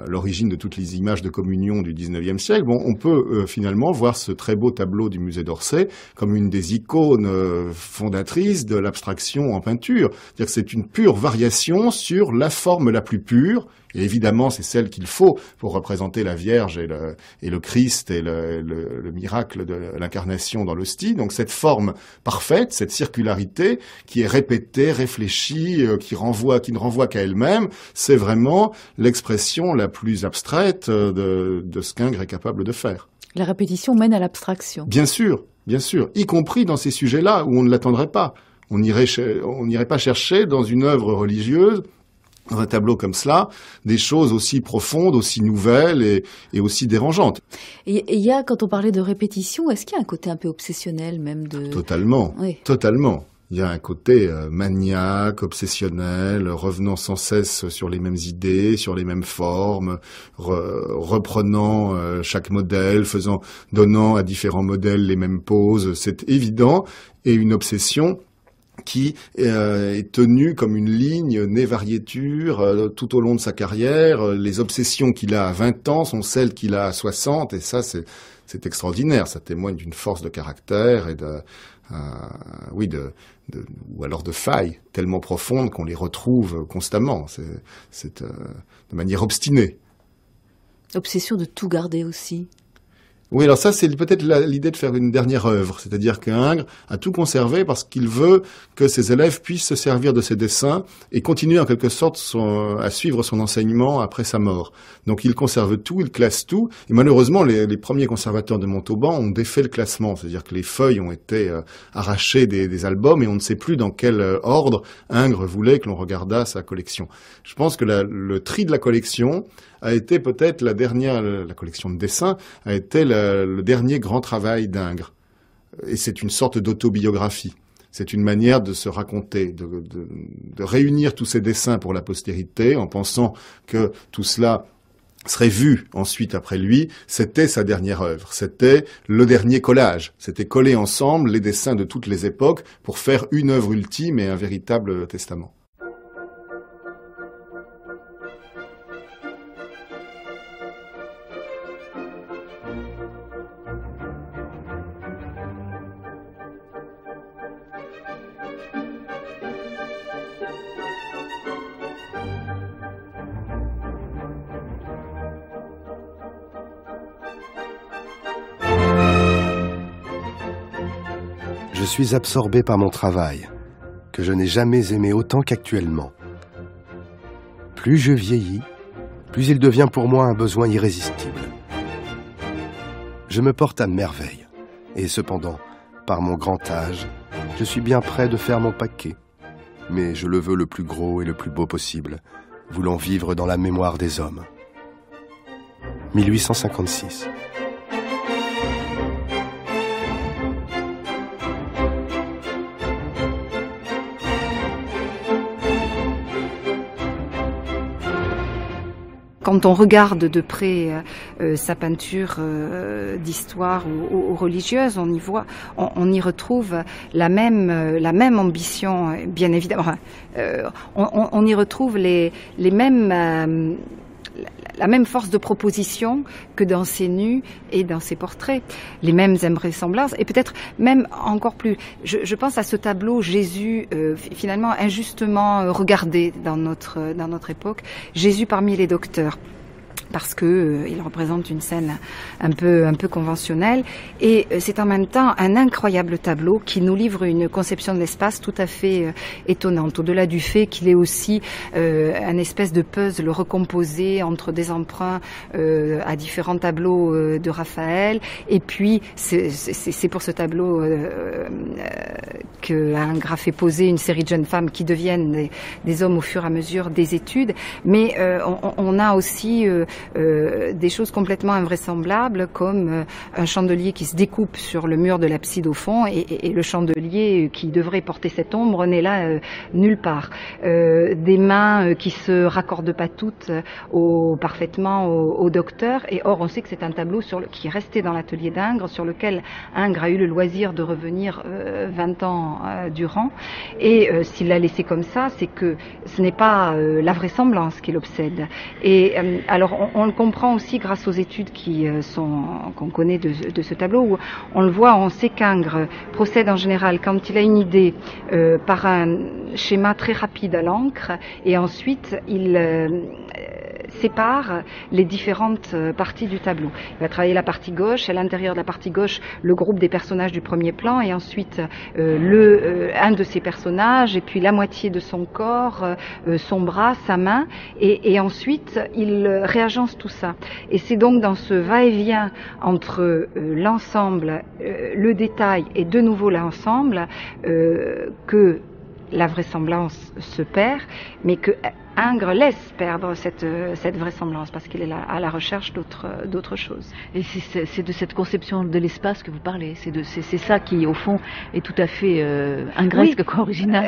l'origine de toutes les images de communion du 19e siècle. Bon, on peut finalement voir ce très beau tableau du musée d'Orsay comme une des icônes fondatrices de l'abstraction en peinture. C'est-à-dire que c'est une pure variation sur la forme la plus pure. Et évidemment, c'est celle qu'il faut pour représenter la Vierge et le Christ et le miracle de l'incarnation dans l'hostie. Donc cette forme parfaite, cette circularité qui est répétée, réfléchie, qui ne renvoie qu'à elle-même, c'est vraiment l'expression la plus abstraite de ce qu'Ingres est capable de faire. La répétition mène à l'abstraction. Bien sûr, y compris dans ces sujets-là où on ne l'attendrait pas. On n'irait pas chercher dans une œuvre religieuse, dans un tableau comme cela, des choses aussi profondes, aussi nouvelles et aussi dérangeantes. Et il y a, quand on parlait de répétition, est-ce qu'il y a un côté un peu obsessionnel même de... Totalement, oui. Totalement. Il y a un côté maniaque, obsessionnel, revenant sans cesse sur les mêmes idées, sur les mêmes formes, reprenant chaque modèle, donnant à différents modèles les mêmes poses. C'est évident, et une obsession qui est tenu comme une ligne née variéture tout au long de sa carrière. Les obsessions qu'il a à 20 ans sont celles qu'il a à 60, et ça, c'est extraordinaire. Ça témoigne d'une force de caractère et ou alors de failles tellement profondes qu'on les retrouve constamment. C'est de manière obstinée. Obsession de tout garder aussi. Oui, alors ça, c'est peut-être l'idée de faire une dernière œuvre. C'est-à-dire qu'Ingres a tout conservé parce qu'il veut que ses élèves puissent se servir de ses dessins et continuer en quelque sorte à suivre son enseignement après sa mort. Donc il conserve tout, il classe tout. Et malheureusement, les premiers conservateurs de Montauban ont défait le classement. C'est-à-dire que les feuilles ont été arrachées des albums et on ne sait plus dans quel ordre Ingres voulait que l'on regardât sa collection. Je pense que le tri de la collection a été peut-être la collection de dessins a été le dernier grand travail d'Ingres. Et c'est une sorte d'autobiographie. C'est une manière de se raconter, de réunir tous ces dessins pour la postérité en pensant que tout cela serait vu ensuite après lui. C'était sa dernière œuvre. C'était le dernier collage. C'était coller ensemble les dessins de toutes les époques pour faire une œuvre ultime et un véritable testament. Je suis absorbé par mon travail, que je n'ai jamais aimé autant qu'actuellement. Plus je vieillis, plus il devient pour moi un besoin irrésistible. Je me porte à merveille, et cependant, par mon grand âge, je suis bien près de faire mon paquet. Mais je le veux le plus gros et le plus beau possible, voulant vivre dans la mémoire des hommes. 1856. Quand on regarde de près sa peinture d'histoire ou religieuse, on y retrouve la même ambition, bien évidemment. On y retrouve les mêmes la même force de proposition que dans ses nus et dans ses portraits, les mêmes invraisemblances et peut-être même encore plus. Je pense à ce tableau Jésus finalement injustement regardé dans notre époque, Jésus parmi les docteurs. Parce que il représente une scène un peu conventionnelle et c'est en même temps un incroyable tableau qui nous livre une conception de l'espace tout à fait étonnante, au-delà du fait qu'il est aussi un espèce de puzzle recomposé entre des emprunts à différents tableaux de Raphaël et puis c'est pour ce tableau qu'Ingres a fait poser une série de jeunes femmes qui deviennent des hommes au fur et à mesure des études, mais on a aussi des choses complètement invraisemblables comme un chandelier qui se découpe sur le mur de l'abside au fond et le chandelier qui devrait porter cette ombre n'est là nulle part. Des mains qui se raccordent pas toutes parfaitement au docteur et or on sait que c'est un tableau qui est resté dans l'atelier d'Ingres sur lequel Ingres a eu le loisir de revenir 20 ans durant et s'il l'a laissé comme ça c'est que ce n'est pas la vraisemblance qui l'obsède et alors on le comprend aussi grâce aux études qu'on connaît de ce tableau où on le voit, on sait qu'Ingres procède en général quand il a une idée par un schéma très rapide à l'encre et ensuite il sépare les différentes parties du tableau. Il va travailler la partie gauche, à l'intérieur de la partie gauche, le groupe des personnages du premier plan et ensuite un de ces personnages et puis la moitié de son corps, son bras, sa main et ensuite il réagence tout ça. Et c'est donc dans ce va-et-vient entre l'ensemble, le détail et de nouveau l'ensemble que la vraisemblance se perd, mais que Ingres laisse perdre cette vraisemblance parce qu'il est là à la recherche d'autres choses. Et c'est de cette conception de l'espace que vous parlez, c'est ça qui au fond est tout à fait ingresque, oui, quoi, original.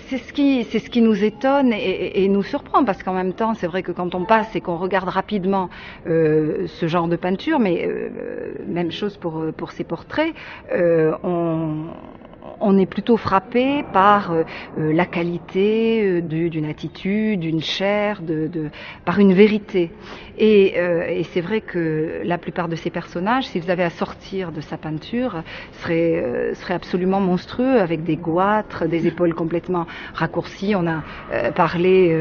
C'est ce qui nous étonne et nous surprend parce qu'en même temps c'est vrai que quand on passe et qu'on regarde rapidement ce genre de peinture, mais même chose pour ces portraits, on est plutôt frappé par la qualité d'une attitude, d'une chair, par une vérité. Et c'est vrai que la plupart de ces personnages, s'ils avaient à sortir de sa peinture, seraient absolument monstrueux, avec des goitres, des épaules complètement raccourcies. On a parlé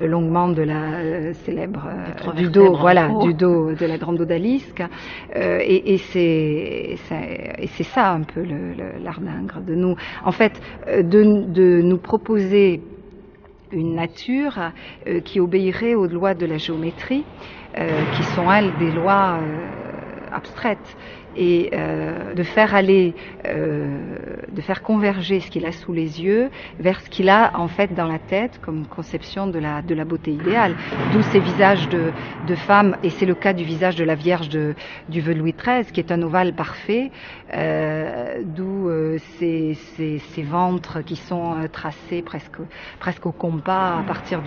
longuement de la célèbre du dos, voilà, du dos de la grande odalisque. Et c'est ça un peu l'art d'Ingres. De nous proposer une nature qui obéirait aux lois de la géométrie, qui sont elles des lois abstraites, et de faire converger ce qu'il a sous les yeux vers ce qu'il a en fait dans la tête comme conception de la beauté idéale. D'où ces visages de femmes, et c'est le cas du visage de la Vierge du vœu de Louis XIII, qui est un ovale parfait, d'où ces ventres qui sont tracés presque au compas à partir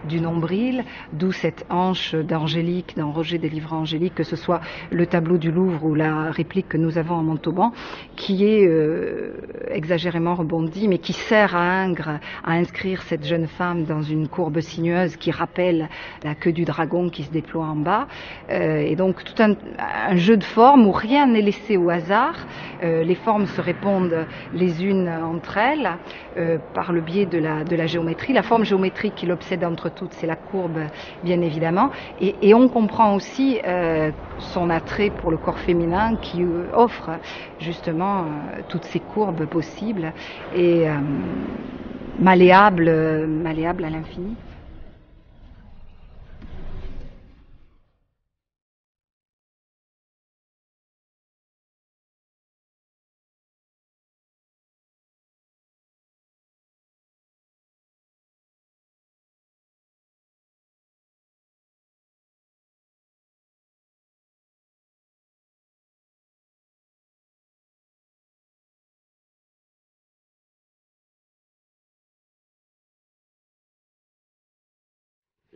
du nombril, d'où cette hanche d'Angélique, dans Roger des livres Angélique, que ce soit le tableau du Louvre ou la réplique que nous avons en Montauban, qui est exagérément rebondie, mais qui sert à Ingres à inscrire cette jeune femme dans une courbe sinueuse qui rappelle la queue du dragon qui se déploie en bas. Et donc tout un jeu de formes où rien n'est laissé au hasard. Les formes se répondent les unes entre elles par le biais de la géométrie. La forme géométrique qui l'obsède entre toutes, c'est la courbe, bien évidemment. Et on comprend aussi son attrait pour le corps féminin qui offre justement toutes ces courbes possibles et malléables à l'infini.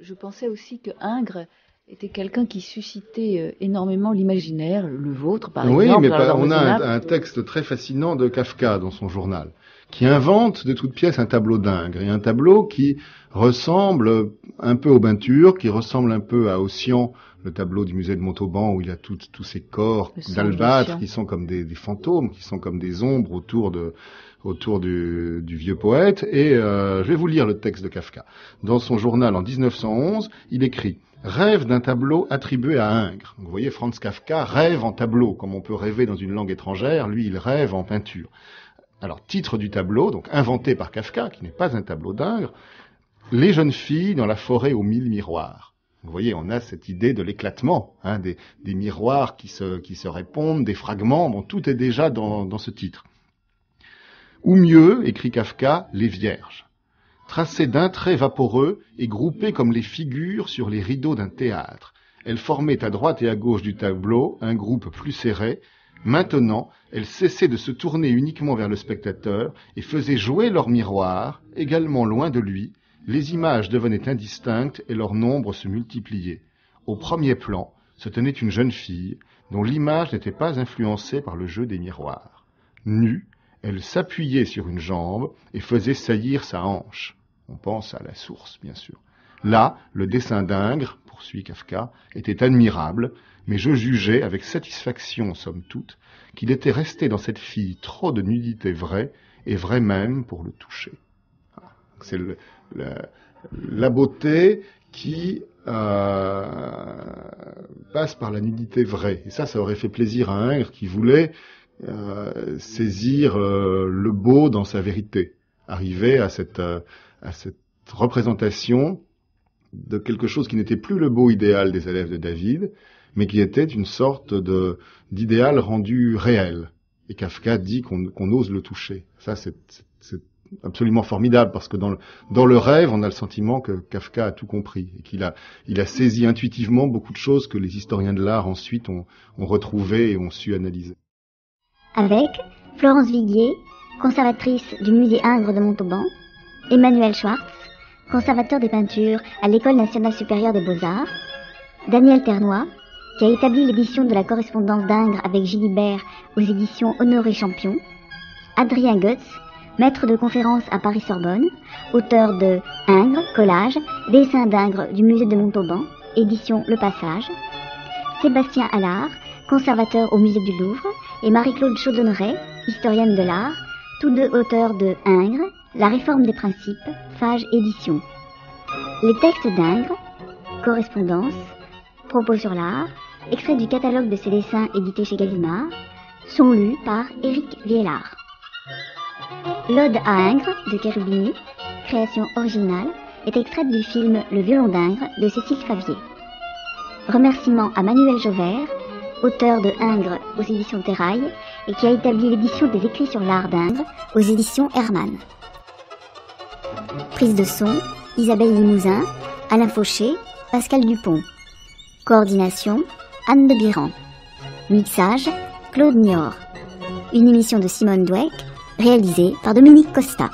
Je pensais aussi que Ingres était quelqu'un qui suscitait énormément l'imaginaire, le vôtre par exemple. Oui, mais on a un texte très fascinant de Kafka dans son journal, qui invente de toutes pièces un tableau d'Ingres, et un tableau qui ressemble un peu aux Beintures, qui ressemble un peu à Ossian, le tableau du musée de Montauban, où il a tous ces corps d'albâtre qui sont comme des fantômes, qui sont comme des ombres autour du vieux poète. Et je vais vous lire le texte de Kafka. Dans son journal en 1911, il écrit « Rêve d'un tableau attribué à Ingres ». Vous voyez, Franz Kafka rêve en tableau, comme on peut rêver dans une langue étrangère, lui il rêve en peinture. Alors, titre du tableau, donc inventé par Kafka, qui n'est pas un tableau d'Ingres, « Les jeunes filles dans la forêt aux 1000 miroirs ». Vous voyez, on a cette idée de l'éclatement, hein, des miroirs qui se répondent, des fragments, bon, tout est déjà dans ce titre. Ou mieux, écrit Kafka, les vierges, tracées d'un trait vaporeux et groupées comme les figures sur les rideaux d'un théâtre. Elles formaient à droite et à gauche du tableau un groupe plus serré. Maintenant, elles cessaient de se tourner uniquement vers le spectateur et faisaient jouer leur miroir, également loin de lui. Les images devenaient indistinctes et leur nombre se multipliait. Au premier plan, se tenait une jeune fille dont l'image n'était pas influencée par le jeu des miroirs. Nue, elle s'appuyait sur une jambe et faisait saillir sa hanche. On pense à la source, bien sûr. Là, le dessin d'Ingres, poursuit Kafka, était admirable, mais je jugeais avec satisfaction, somme toute, qu'il était resté dans cette fille trop de nudité vraie, et vraie même pour le toucher. C'est la beauté qui passe par la nudité vraie. Et ça aurait fait plaisir à Ingres qui voulait saisir le beau dans sa vérité, arriver à cette représentation de quelque chose qui n'était plus le beau idéal des élèves de David, mais qui était une sorte d'idéal rendu réel. Et Kafka dit qu'on ose le toucher. Ça, c'est absolument formidable, parce que dans le rêve, on a le sentiment que Kafka a tout compris, et qu'il a saisi intuitivement beaucoup de choses que les historiens de l'art ensuite ont retrouvées et ont su analyser. Avec Florence Viguier, conservatrice du musée Ingres de Montauban, Emmanuel Schwartz, conservateur des peintures à l'École nationale supérieure des beaux-arts, Daniel Ternois, qui a établi l'édition de la correspondance d'Ingres avec Gilibert aux éditions Honoré Champion, Adrien Goetz, maître de conférence à Paris-Sorbonne, auteur de Ingres, collage, dessin d'Ingres du musée de Montauban, édition Le Passage, Sébastien Allard, conservateur au musée du Louvre, et Marie-Claude Chaudonneret, historienne de l'art, tous deux auteurs de Ingres, La réforme des principes, Fage Édition. Les textes d'Ingres, correspondance, propos sur l'art, extraits du catalogue de ses dessins édité chez Gallimard, sont lus par Éric Viellard. L'Ode à Ingres de Cherubini, création originale, est extraite du film Le violon d'Ingres de Cécile Favier. Remerciements à Manuel Jauvert, auteur de Ingres aux éditions Terrail et qui a établi l'édition des écrits sur l'art d'Ingres aux éditions Hermann. Prise de son, Isabelle Limousin, Alain Fauché, Pascal Dupont. Coordination, Anne de Biran. Mixage, Claude Niort. Une émission de Simone Dweck, réalisée par Dominique Costa.